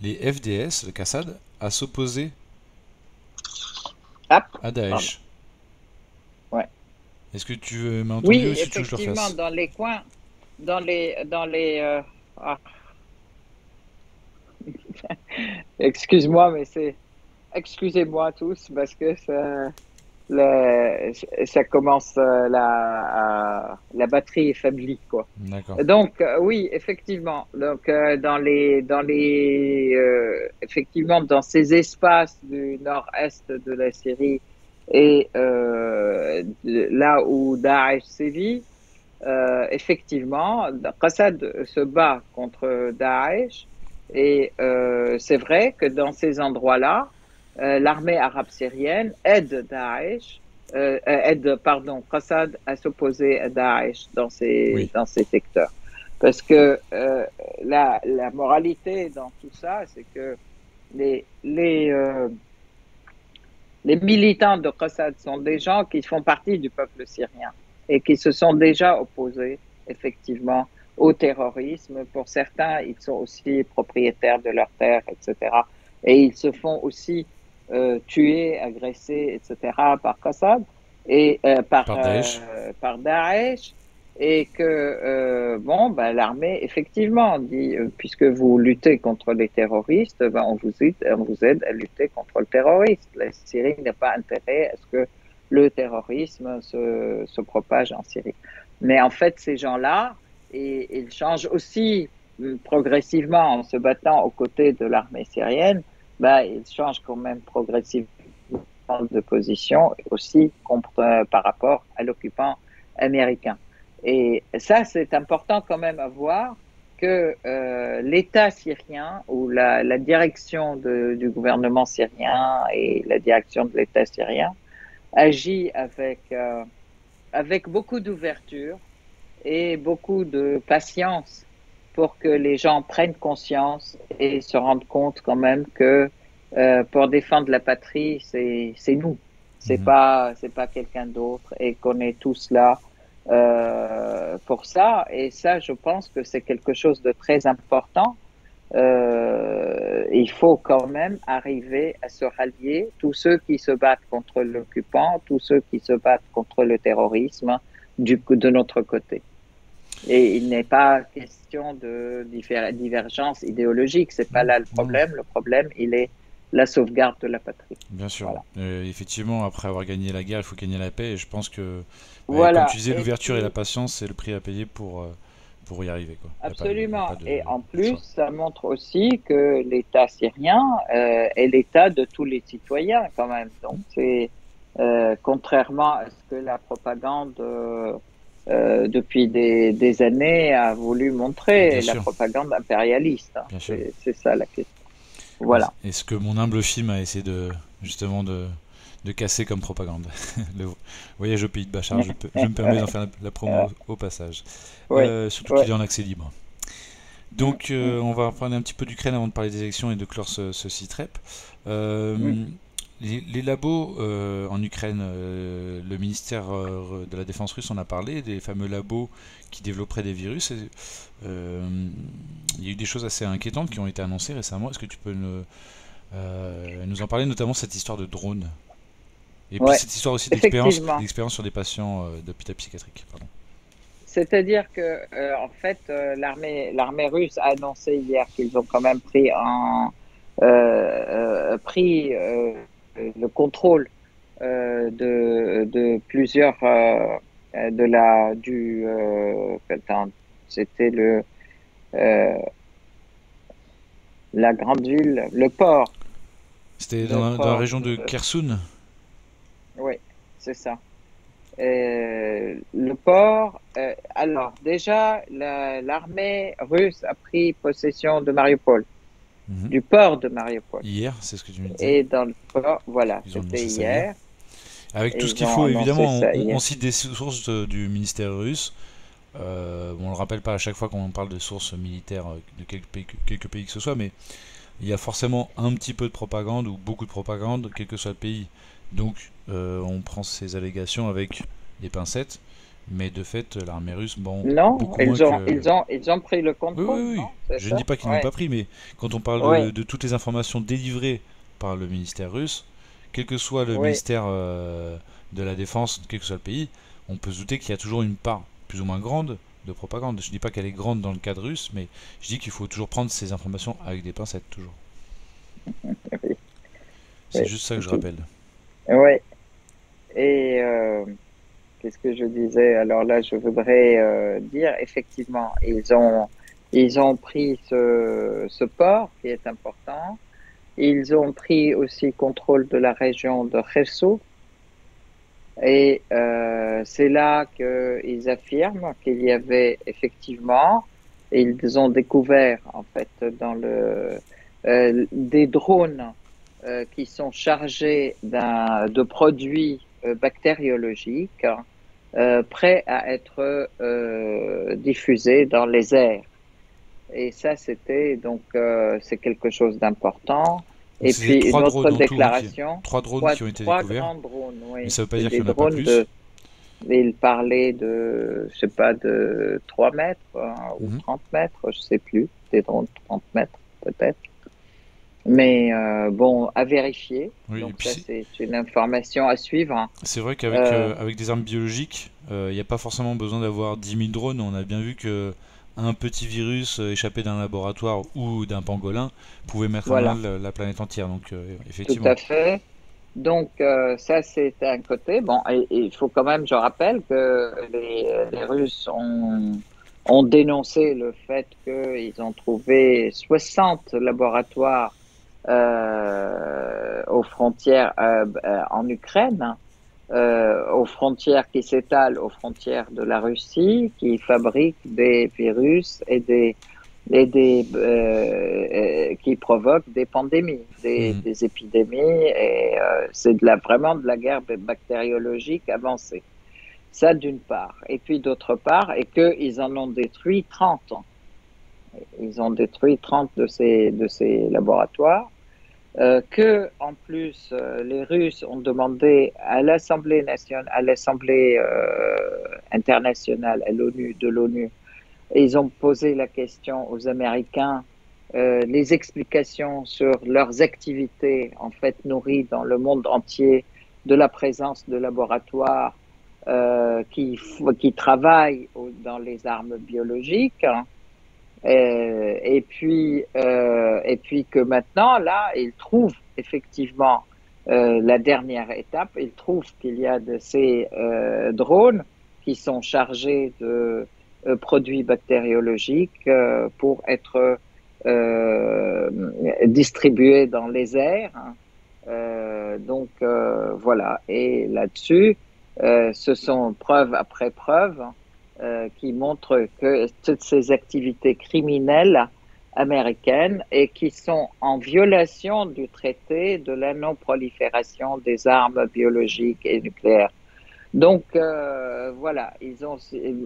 les FDS, le Qassad, à s'opposer Ah, à pardon. Daesh. Ouais. Est-ce que tu m'as entendu ou Oui, est-ce que tu veux que je le effectivement, refasse? dans les coins, dans les, ah, excuse-moi, mais excusez-moi tous parce que ça commence la batterie est faiblie quoi. D'accord. Donc oui, effectivement. Donc effectivement dans ces espaces du nord-est de la Syrie et là où Daesh sévit, effectivement, Qassad se bat contre Daesh et c'est vrai que dans ces endroits-là, l'armée arabe syrienne aide Daesh, pardon, Qassad à s'opposer à Daesh Oui. dans ces secteurs. Parce que la moralité dans tout ça, c'est que les, les, euh, les militants de Qassad sont des gens qui font partie du peuple syrien et qui se sont déjà opposés effectivement au terrorisme. Pour certains, ils sont aussi propriétaires de leurs terres, etc. Et ils se font aussi tuer, agresser, etc. par Qassad et Par Daesh. par Daesh et que bon ben l'armée effectivement dit puisque vous luttez contre les terroristes ben on vous aide à lutter contre le terrorisme. La Syrie n'a pas intérêt à ce que le terrorisme se propage en Syrie. Mais en fait ces gens-là ils changent aussi progressivement en se battant aux côtés de l'armée syrienne, ben ils changent quand même progressivement de position aussi par rapport à l'occupant américain. Et ça, c'est important quand même à voir que l'État syrien ou la direction du gouvernement syrien et la direction de l'État syrien agit avec beaucoup d'ouverture et beaucoup de patience pour que les gens prennent conscience et se rendent compte quand même que pour défendre la patrie, c'est nous, Mhm. c'est pas quelqu'un d'autre et qu'on est tous là pour ça. Et ça, je pense que c'est quelque chose de très important. Il faut quand même arriver à se rallier, tous ceux qui se battent contre l'occupant, tous ceux qui se battent contre le terrorisme de notre côté. Et il n'est pas question de divergence idéologique, c'est pas Non, là le non, non. problème. Le problème, il est la sauvegarde de la patrie. Bien sûr. Voilà. Effectivement, après avoir gagné la guerre, il faut gagner la paix. Et je pense que, bah, comme tu Voilà. disais, Et l'ouverture et la puis, patience, c'est le prix à payer pour y arriver, quoi. Il y a absolument. pas de Et en plus, choix. ça montre aussi que l'État syrien est l'État de tous les citoyens quand même. Donc, c'est contrairement à ce que la propagande depuis des années a voulu Bien montrer, la sûr, propagande impérialiste. Hein. bien sûr. C'est ça la question. Voilà. Et ce que mon humble film a essayé justement de casser comme propagande. Le voyage au pays de Bachar, je me permets d'en faire la promo au passage. Oui, Surtout oui. qu'il est en accès libre. Donc, on va parler un petit peu d'Ukraine avant de parler des élections et de clore ce site rep. Mm. Les labos en Ukraine, le ministère de la Défense russe en a parlé, des fameux labos qui développeraient des virus. Il y a eu des choses assez inquiétantes qui ont été annoncées récemment. Est-ce que tu peux nous en parler, notamment cette histoire de drone? Et puis Ouais, cette histoire aussi effectivement. d'expérience sur des patients d'hôpital psychiatrique. Pardon. C'est-à-dire que, en fait, l'armée russe a annoncé hier qu'ils ont quand même pris le contrôle de plusieurs de la du attends, c'était euh, la grande ville, le port, C'était le dans la port région de de Kherson. oui, c'est ça. Le port, alors déjà, l'armée russe a pris possession de Mariupol, Mhm. du port de Mariupol. Hier, c'est ce que tu me disais. Et dans le port, voilà, Ils ont c'était annoncé ça hier. hier. Avec tout ce Ils qu'il ont faut, annoncé évidemment, ça on hier. cite des sources du ministère russe. On le rappelle pas à chaque fois qu'on parle de sources militaires de quelques pays que ce soit, mais il y a forcément un petit peu de propagande ou beaucoup de propagande, quel que soit le pays. Donc on prend ces allégations avec des pincettes, mais de fait l'armée russe, bon, Non, beaucoup moins que... ils ont pris le Oui, oui, contrôle, oui, non? C'est je ne ça? dis pas qu'ils n'ont Oui, pas pris, mais quand on parle oui, de toutes les informations délivrées par le ministère russe, quel que soit le oui. ministère de la Défense, quel que soit le pays, on peut se douter qu'il y a toujours une part plus ou moins grande de propagande. Je ne dis pas qu'elle est grande dans le cadre russe, mais je dis qu'il faut toujours prendre ces informations avec des pincettes, toujours. Oui, C'est oui, juste ça que je rappelle. oui. Et qu'est-ce que je disais? Alors là, je voudrais dire, effectivement, ils ont pris ce port qui est important. Ils ont pris aussi contrôle de la région de Kherson. Et c'est là qu'ils affirment qu'il y avait effectivement, ils ont découvert en fait des drones qui sont chargés de produits bactériologiques prêts à être diffusés dans les airs. Et ça, c'est quelque chose d'important. Donc Et c'est puis une trois autre drones en tout, hein, déclaration, trois drones qui ont été trois découverts, grands drones, mais oui, ça ne veut pas c'est dire des qu'il n'y en a pas drones plus. il parlait de, je sais pas, de 3 mètres ou Mhm. 30 mètres, je sais plus, des drones de 30 mètres peut-être. Mais bon, à vérifier. Oui, et Donc puis ça, c'est une information à suivre. c'est vrai qu'avec Euh, avec des armes biologiques, il n'y a pas forcément besoin d'avoir 10 000 drones. On a bien vu que un petit virus échappé d'un laboratoire ou d'un pangolin pouvait mettre à voilà, mal la planète entière. Donc tout effectivement. à fait. Donc ça, c'est un côté. Bon, et il faut quand même, je rappelle que les Russes ont dénoncé le fait qu'ils ont trouvé 60 laboratoires aux frontières en Ukraine, aux frontières qui s'étalent aux frontières de la Russie, qui fabriquent des virus qui provoquent des pandémies, Mhm. des épidémies, et c'est vraiment de la guerre bactériologique avancée. Ça d'une part. Et puis d'autre part, et qu'ils en ont détruit 30. Ils ont détruit 30 de ces laboratoires. Que en plus les Russes ont demandé à l'Assemblée nationale, à l'Assemblée internationale, à l'ONU, de l'ONU, et ils ont posé la question aux Américains, les explications sur leurs activités en fait nourries dans le monde entier de la présence de laboratoires qui travaillent dans les armes biologiques. Hein, et puis que maintenant, là, ils trouvent effectivement la dernière étape. Ils trouvent qu'il y a de ces drones qui sont chargés de produits bactériologiques pour être distribués dans les airs. Hein. Voilà. Et là-dessus, ce sont preuve après preuve qui montre que toutes ces activités criminelles américaines et qui sont en violation du traité de la non-prolifération des armes biologiques et nucléaires. Donc voilà,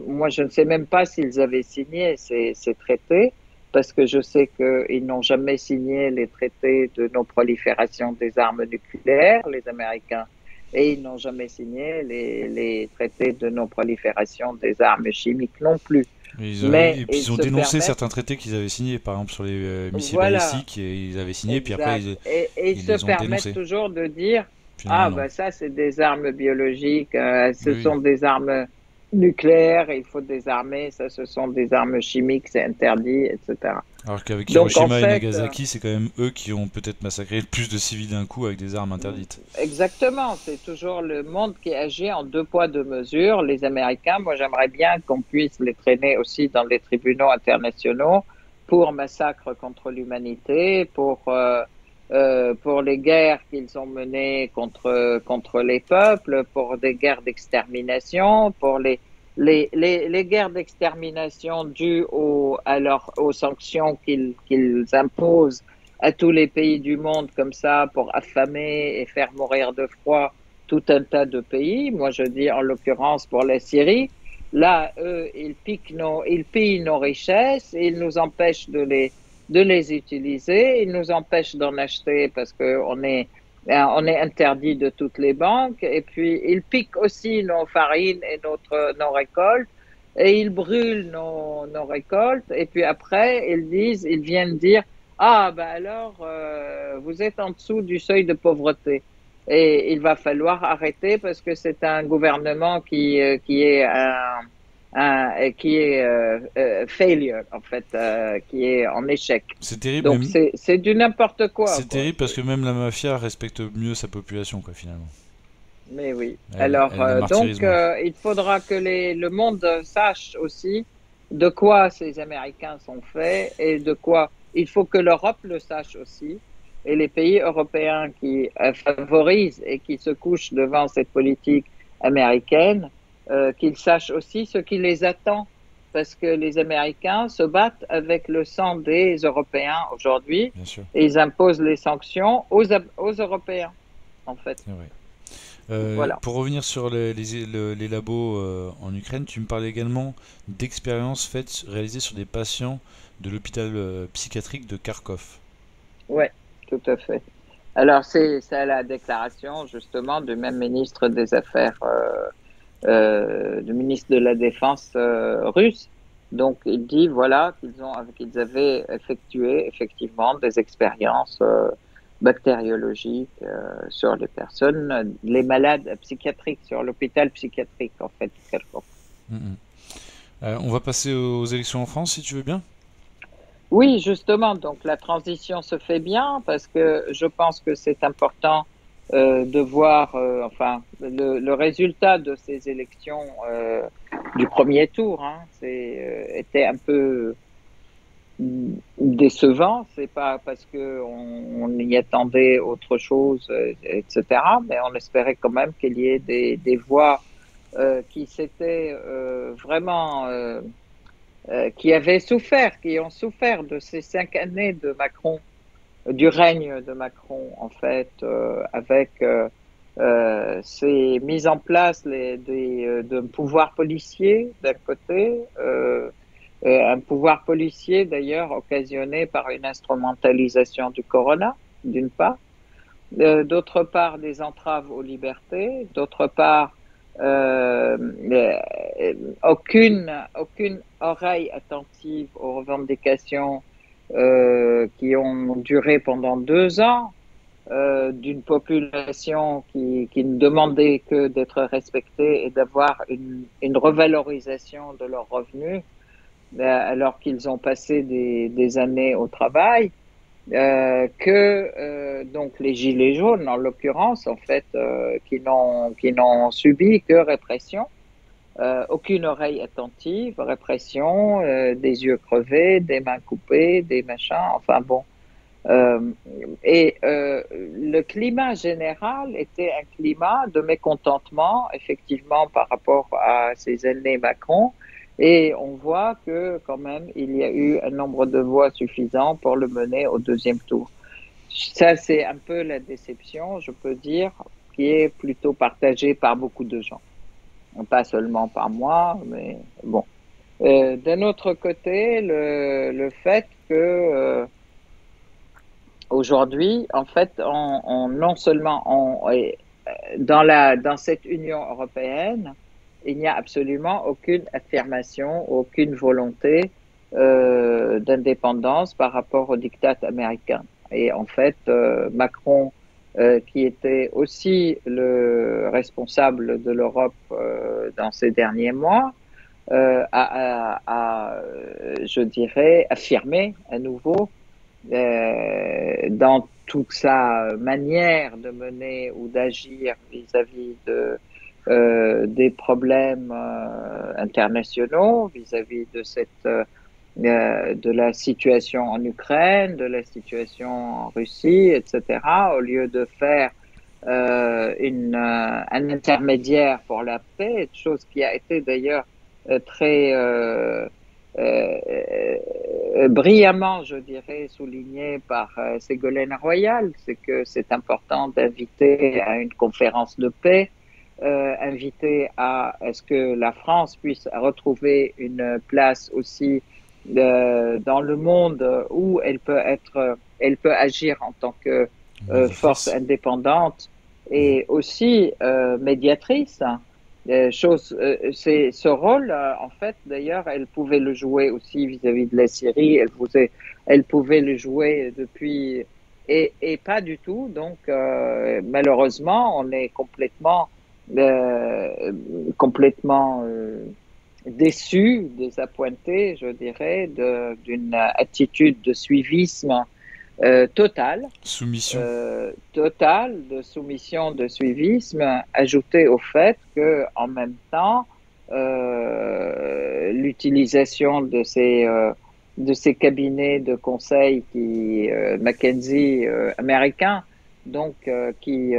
moi je ne sais même pas s'ils avaient signé ces traités parce que je sais qu'ils n'ont jamais signé les traités de non-prolifération des armes nucléaires, les Américains, et ils n'ont jamais signé les traités de non-prolifération des armes chimiques non plus. Mais Et puis ils ils ont se dénoncé permettent, certains traités qu'ils avaient signés, par exemple sur les missiles voilà, balistiques, et ils avaient signé, puis après exact, et ils ils se les ont permettent dénoncés. toujours de dire, Finalement, ah non. ben ça c'est des armes biologiques, ce Oui. sont des armes nucléaires, il faut désarmer, ça ce sont des armes chimiques, c'est interdit, etc. Alors qu'avec Donc en Hiroshima et fait, Nagasaki, c'est quand même eux qui ont peut-être massacré le plus de civils d'un coup avec des armes interdites. exactement, c'est toujours le monde qui agit en deux poids, deux mesures. Les Américains, moi j'aimerais bien qu'on puisse les traîner aussi dans les tribunaux internationaux pour massacres contre l'humanité, pour pour les guerres qu'ils ont menées contre les peuples, pour des guerres d'extermination, pour les guerres d'extermination dues aux sanctions qu'ils imposent à tous les pays du monde comme ça pour affamer et faire mourir de froid tout un tas de pays. Moi, je dis en l'occurrence pour la Syrie. Là, eux, ils pillent nos richesses et ils nous empêchent de les utiliser. Ils nous empêchent d'en acheter parce on est interdit de toutes les banques. Et puis, ils piquent aussi nos farines et nos récoltes. Et ils brûlent nos récoltes. Et puis après, ils viennent dire, ah, ben alors, vous êtes en dessous du seuil de pauvreté. Et il va falloir arrêter parce que c'est un gouvernement qui est failure, en fait, qui est en échec. C'est terrible, Donc c'est du n'importe quoi, c'est quoi. terrible parce que même la mafia respecte mieux sa population, quoi, finalement. Mais oui. Elle, Alors, elle la martyrise moins. il faudra que le monde sache aussi de quoi ces Américains sont faits et de quoi il faut que l'Europe le sache aussi. Et les pays européens qui favorisent et qui se couchent devant cette politique américaine, qu'ils sachent aussi ce qui les attend. Parce que les Américains se battent avec le sang des Européens aujourd'hui Bien sûr. et ils imposent les sanctions aux Européens, en fait. C'est vrai. Voilà. Pour revenir sur les labos en Ukraine, tu me parlais également d'expériences réalisées sur des patients de l'hôpital psychiatrique de Kharkov. Oui, tout à fait. Alors, c'est la déclaration, justement, du même ministre des Affaires, du ministre de la Défense russe. Donc, il dit, voilà, qu'ils avaient effectué, effectivement, des expériences bactériologiques sur les personnes, les malades psychiatriques, sur l'hôpital psychiatrique, en fait. On va passer aux élections en France, si tu veux bien. Oui, justement, donc la transition se fait bien parce que je pense que c'est important de voir, enfin, le résultat de ces élections du premier tour, hein, était un peu décevant. C'est pas parce que on y attendait autre chose, etc. Mais on espérait quand même qu'il y ait des voix qui s'étaient vraiment qui ont souffert de ces 5 années de Macron, du règne de Macron, en fait, avec ces mises en place de pouvoirs policiers d'un côté, un pouvoir policier d'ailleurs occasionné par une instrumentalisation du corona, d'une part, d'autre part des entraves aux libertés, d'autre part euh, aucune oreille attentive aux revendications qui ont duré pendant 2 ans d'une population qui ne demandait que d'être respectée et d'avoir une revalorisation de leurs revenus alors qu'ils ont passé des années au travail. Donc les gilets jaunes en l'occurrence en fait qui n'ont subi que répression, aucune oreille attentive, répression, des yeux crevés, des mains coupées, des machins, enfin bon. Le climat général était un climat de mécontentement effectivement par rapport à ces années Macron. Et on voit que quand même, il y a eu un nombre de voix suffisant pour le mener au deuxième tour. Ça, c'est un peu la déception, je peux dire, qui est plutôt partagée par beaucoup de gens. Pas seulement par moi, mais bon. D'un autre côté, le fait que aujourd'hui, en fait, non seulement dans cette Union européenne, il n'y a absolument aucune affirmation, aucune volonté d'indépendance par rapport au diktat américain. Et en fait, Macron, qui était aussi le responsable de l'Europe dans ces derniers mois, je dirais, affirmé à nouveau dans toute sa manière de mener ou d'agir vis-à-vis des problèmes internationaux, vis-à-vis de cette de la situation en Ukraine, de la situation en Russie, etc., au lieu de faire un intermédiaire pour la paix, chose qui a été d'ailleurs très brillamment, je dirais, soulignée par Ségolène Royal, c'est que c'est important d'inviter à une conférence de paix, inviter à ce que la France puisse retrouver une place aussi dans le monde où elle peut agir en tant que force Médiatrice. indépendante Mhm. et aussi médiatrice. C'est ce rôle, en fait, d'ailleurs, elle pouvait le jouer aussi vis-à-vis de la Syrie. Elle pouvait le jouer depuis et pas du tout. Donc, malheureusement, on est euh, complètement déçu, désappointé, je dirais, d'une attitude de suivisme total, Soumission. total de soumission, de suivisme, ajouté au fait que, en même temps, l'utilisation de ces cabinets de conseil McKinsey américains, donc qui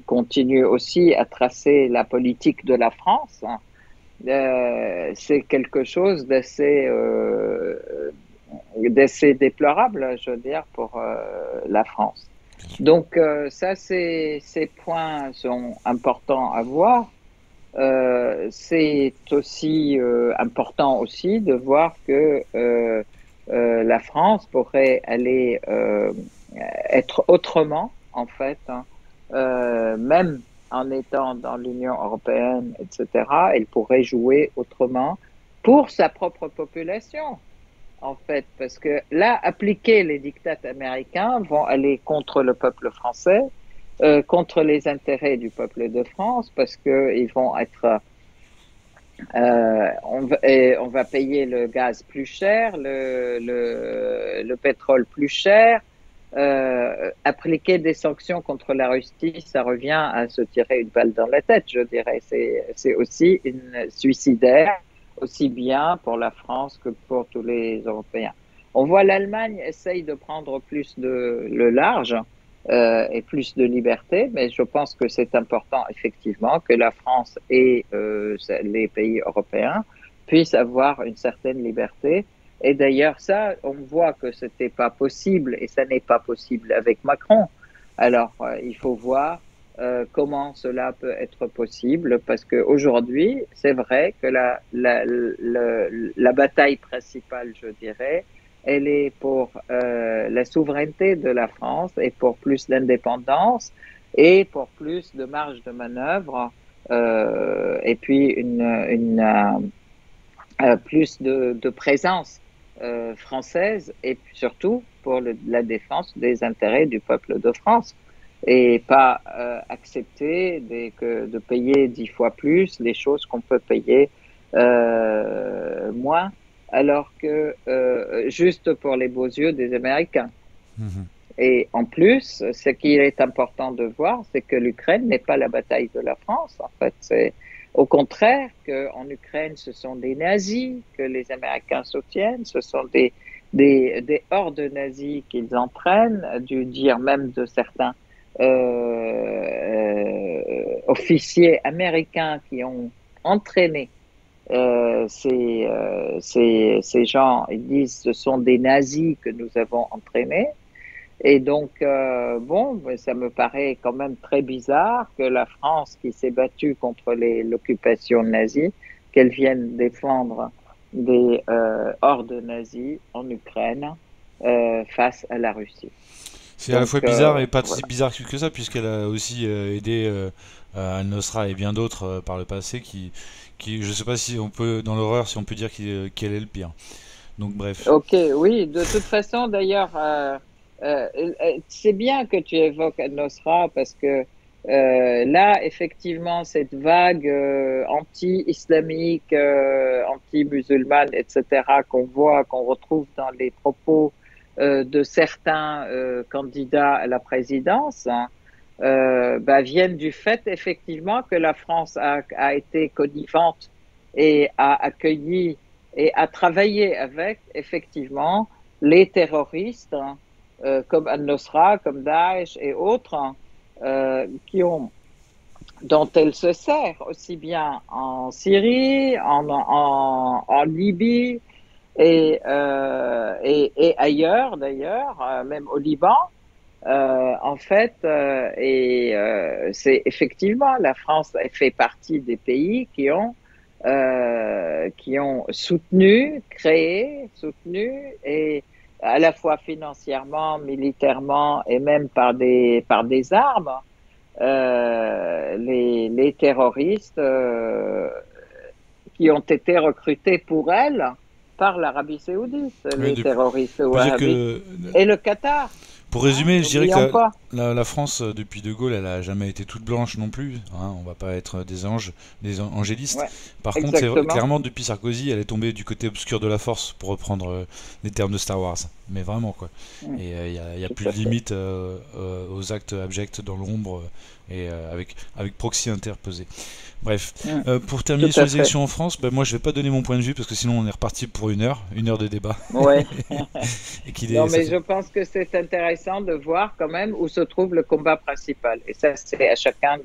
continuent aussi à tracer la politique de la France, hein, c'est quelque chose d'assez déplorable, je veux dire, pour la France. Donc ça, ces points sont importants à voir. C'est aussi important aussi de voir que la France pourrait aller être autrement, en fait, hein, même en étant dans l'Union européenne, etc. Elle pourrait jouer autrement pour sa propre population, en fait, parce que là, appliquer les diktats américains vont aller contre le peuple français, contre les intérêts du peuple de France, parce que ils vont être, on va payer le gaz plus cher, le pétrole plus cher. Appliquer des sanctions contre la Russie, ça revient à se tirer une balle dans la tête, je dirais. C'est aussi une suicidaire, aussi bien pour la France que pour tous les Européens. On voit l'Allemagne essaye de prendre plus de le large et plus de liberté, mais je pense que c'est important effectivement que la France et les pays européens puissent avoir une certaine liberté. Et d'ailleurs, ça, on voit que c'était pas possible et ça n'est pas possible avec Macron. Alors, il faut voir comment cela peut être possible parce qu'aujourd'hui, c'est vrai que la bataille principale, je dirais, elle est pour la souveraineté de la France et pour plus d'indépendance et pour plus de marge de manœuvre et puis plus de présence française et surtout pour la défense des intérêts du peuple de France et pas accepter de payer 10 fois plus les choses qu'on peut payer moins alors que juste pour les beaux yeux des Américains. Mhm. Et en plus, ce qui est important de voir, c'est que l'Ukraine n'est pas la bataille de la France. En fait, c'est au contraire qu'en Ukraine, ce sont des nazis que les Américains soutiennent, ce sont des hordes nazis qu'ils entraînent, du dire même de certains officiers américains qui ont entraîné ces gens. Ils disent ce sont des nazis que nous avons entraînés. Et donc, bon, ça me paraît quand même très bizarre que la France, qui s'est battue contre l'occupation nazie, qu'elle vienne défendre des hordes nazies en Ukraine face à la Russie. C'est à la Donc, fois bizarre et pas si voilà. bizarre que ça, puisqu'elle a aussi aidé Al-Nosra et bien d'autres par le passé je sais pas si on peut, dans l'horreur, si on peut dire quel est le pire. Donc bref. Ok, oui, de toute façon, d'ailleurs, c'est bien que tu évoques Al-Nosra parce que là, effectivement, cette vague anti-islamique, anti-musulmane, etc., qu'on voit, qu'on retrouve dans les propos de certains candidats à la présidence, hein, bah, viennent du fait, effectivement, que la France a été connivente et a accueilli et à travailler avec, effectivement, les terroristes, comme Al-Nusra, comme Daesh et autres, dont elle se sert aussi bien en Syrie, en Libye et ailleurs d'ailleurs, même au Liban. En fait, c'est effectivement la France fait partie des pays qui ont soutenu, créé, soutenu et à la fois financièrement, militairement et même par des armes les terroristes qui ont été recrutés pour elle par l'Arabie saoudite, Ouais, les terroristes on peut dire wahhabites, que, et le Qatar, pour hein, résumer, je dirais n'oublions que pas. la France, depuis De Gaulle, elle a jamais été toute blanche non plus. Hein, on va pas être des anges, des angélistes. Ouais, Par contre, exactement. clairement, depuis Sarkozy, elle est tombée du côté obscur de la force, pour reprendre les termes de Star Wars. Mais vraiment, quoi. Mm, Et y a tout plus à de fait. limite aux actes abjects dans l'ombre et avec proxy interposé. Bref, Mm, pour tout terminer sur à les fait. élections en France, ben moi je vais pas donner mon point de vue parce que sinon on est reparti pour une heure de débat. Ouais. Et Non, ça mais fait. je pense que c'est intéressant de voir quand même où se trouve le combat principal. Et ça, c'est à chacun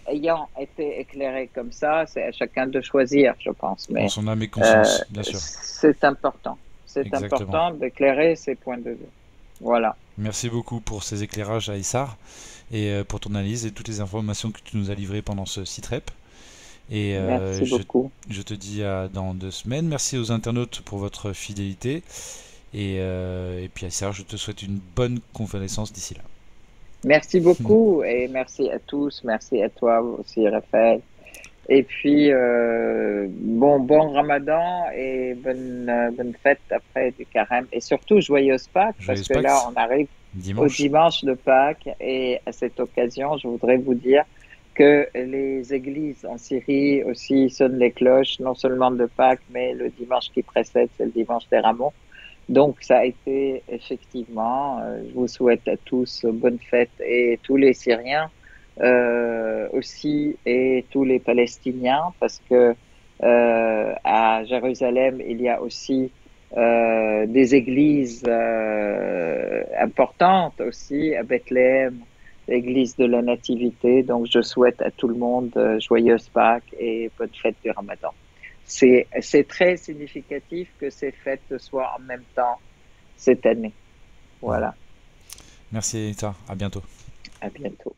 ayant été éclairé comme ça, c'est à chacun de choisir, je pense. En Mais son âme et euh, conscience, bien sûr. c'est important. C'est Exactement. important d'éclairer ses points de vue. Voilà. Merci beaucoup pour ces éclairages, Aïssar, et pour ton analyse et toutes les informations que tu nous as livrées pendant ce site rep. Et Merci beaucoup. je te dis à dans 2 semaines. Merci aux internautes pour votre fidélité. Et puis Aïssar, je te souhaite une bonne convalescence d'ici là. Merci beaucoup et merci à tous. Merci à toi aussi, Raphaël. Et puis, bon Ramadan et bonne fête après du carême. Et surtout, joyeuse Pâques, parce Joyeuse que là, Pax, on arrive au dimanche. dimanche de Pâques. Et à cette occasion, je voudrais vous dire que les églises en Syrie aussi sonnent les cloches, non seulement de Pâques, mais le dimanche qui précède, c'est le dimanche des Rameaux. Donc, ça a été effectivement, je vous souhaite à tous bonne fête et tous les Syriens aussi et tous les Palestiniens parce que à Jérusalem, il y a aussi des églises importantes aussi, à Bethléem, l'église de la Nativité. Donc, je souhaite à tout le monde joyeuse Pâques et bonne fête du Ramadan. C'est très significatif que ces fêtes soient en même temps cette année. Mhm. Voilà. Merci Aïssar, à bientôt. À bientôt.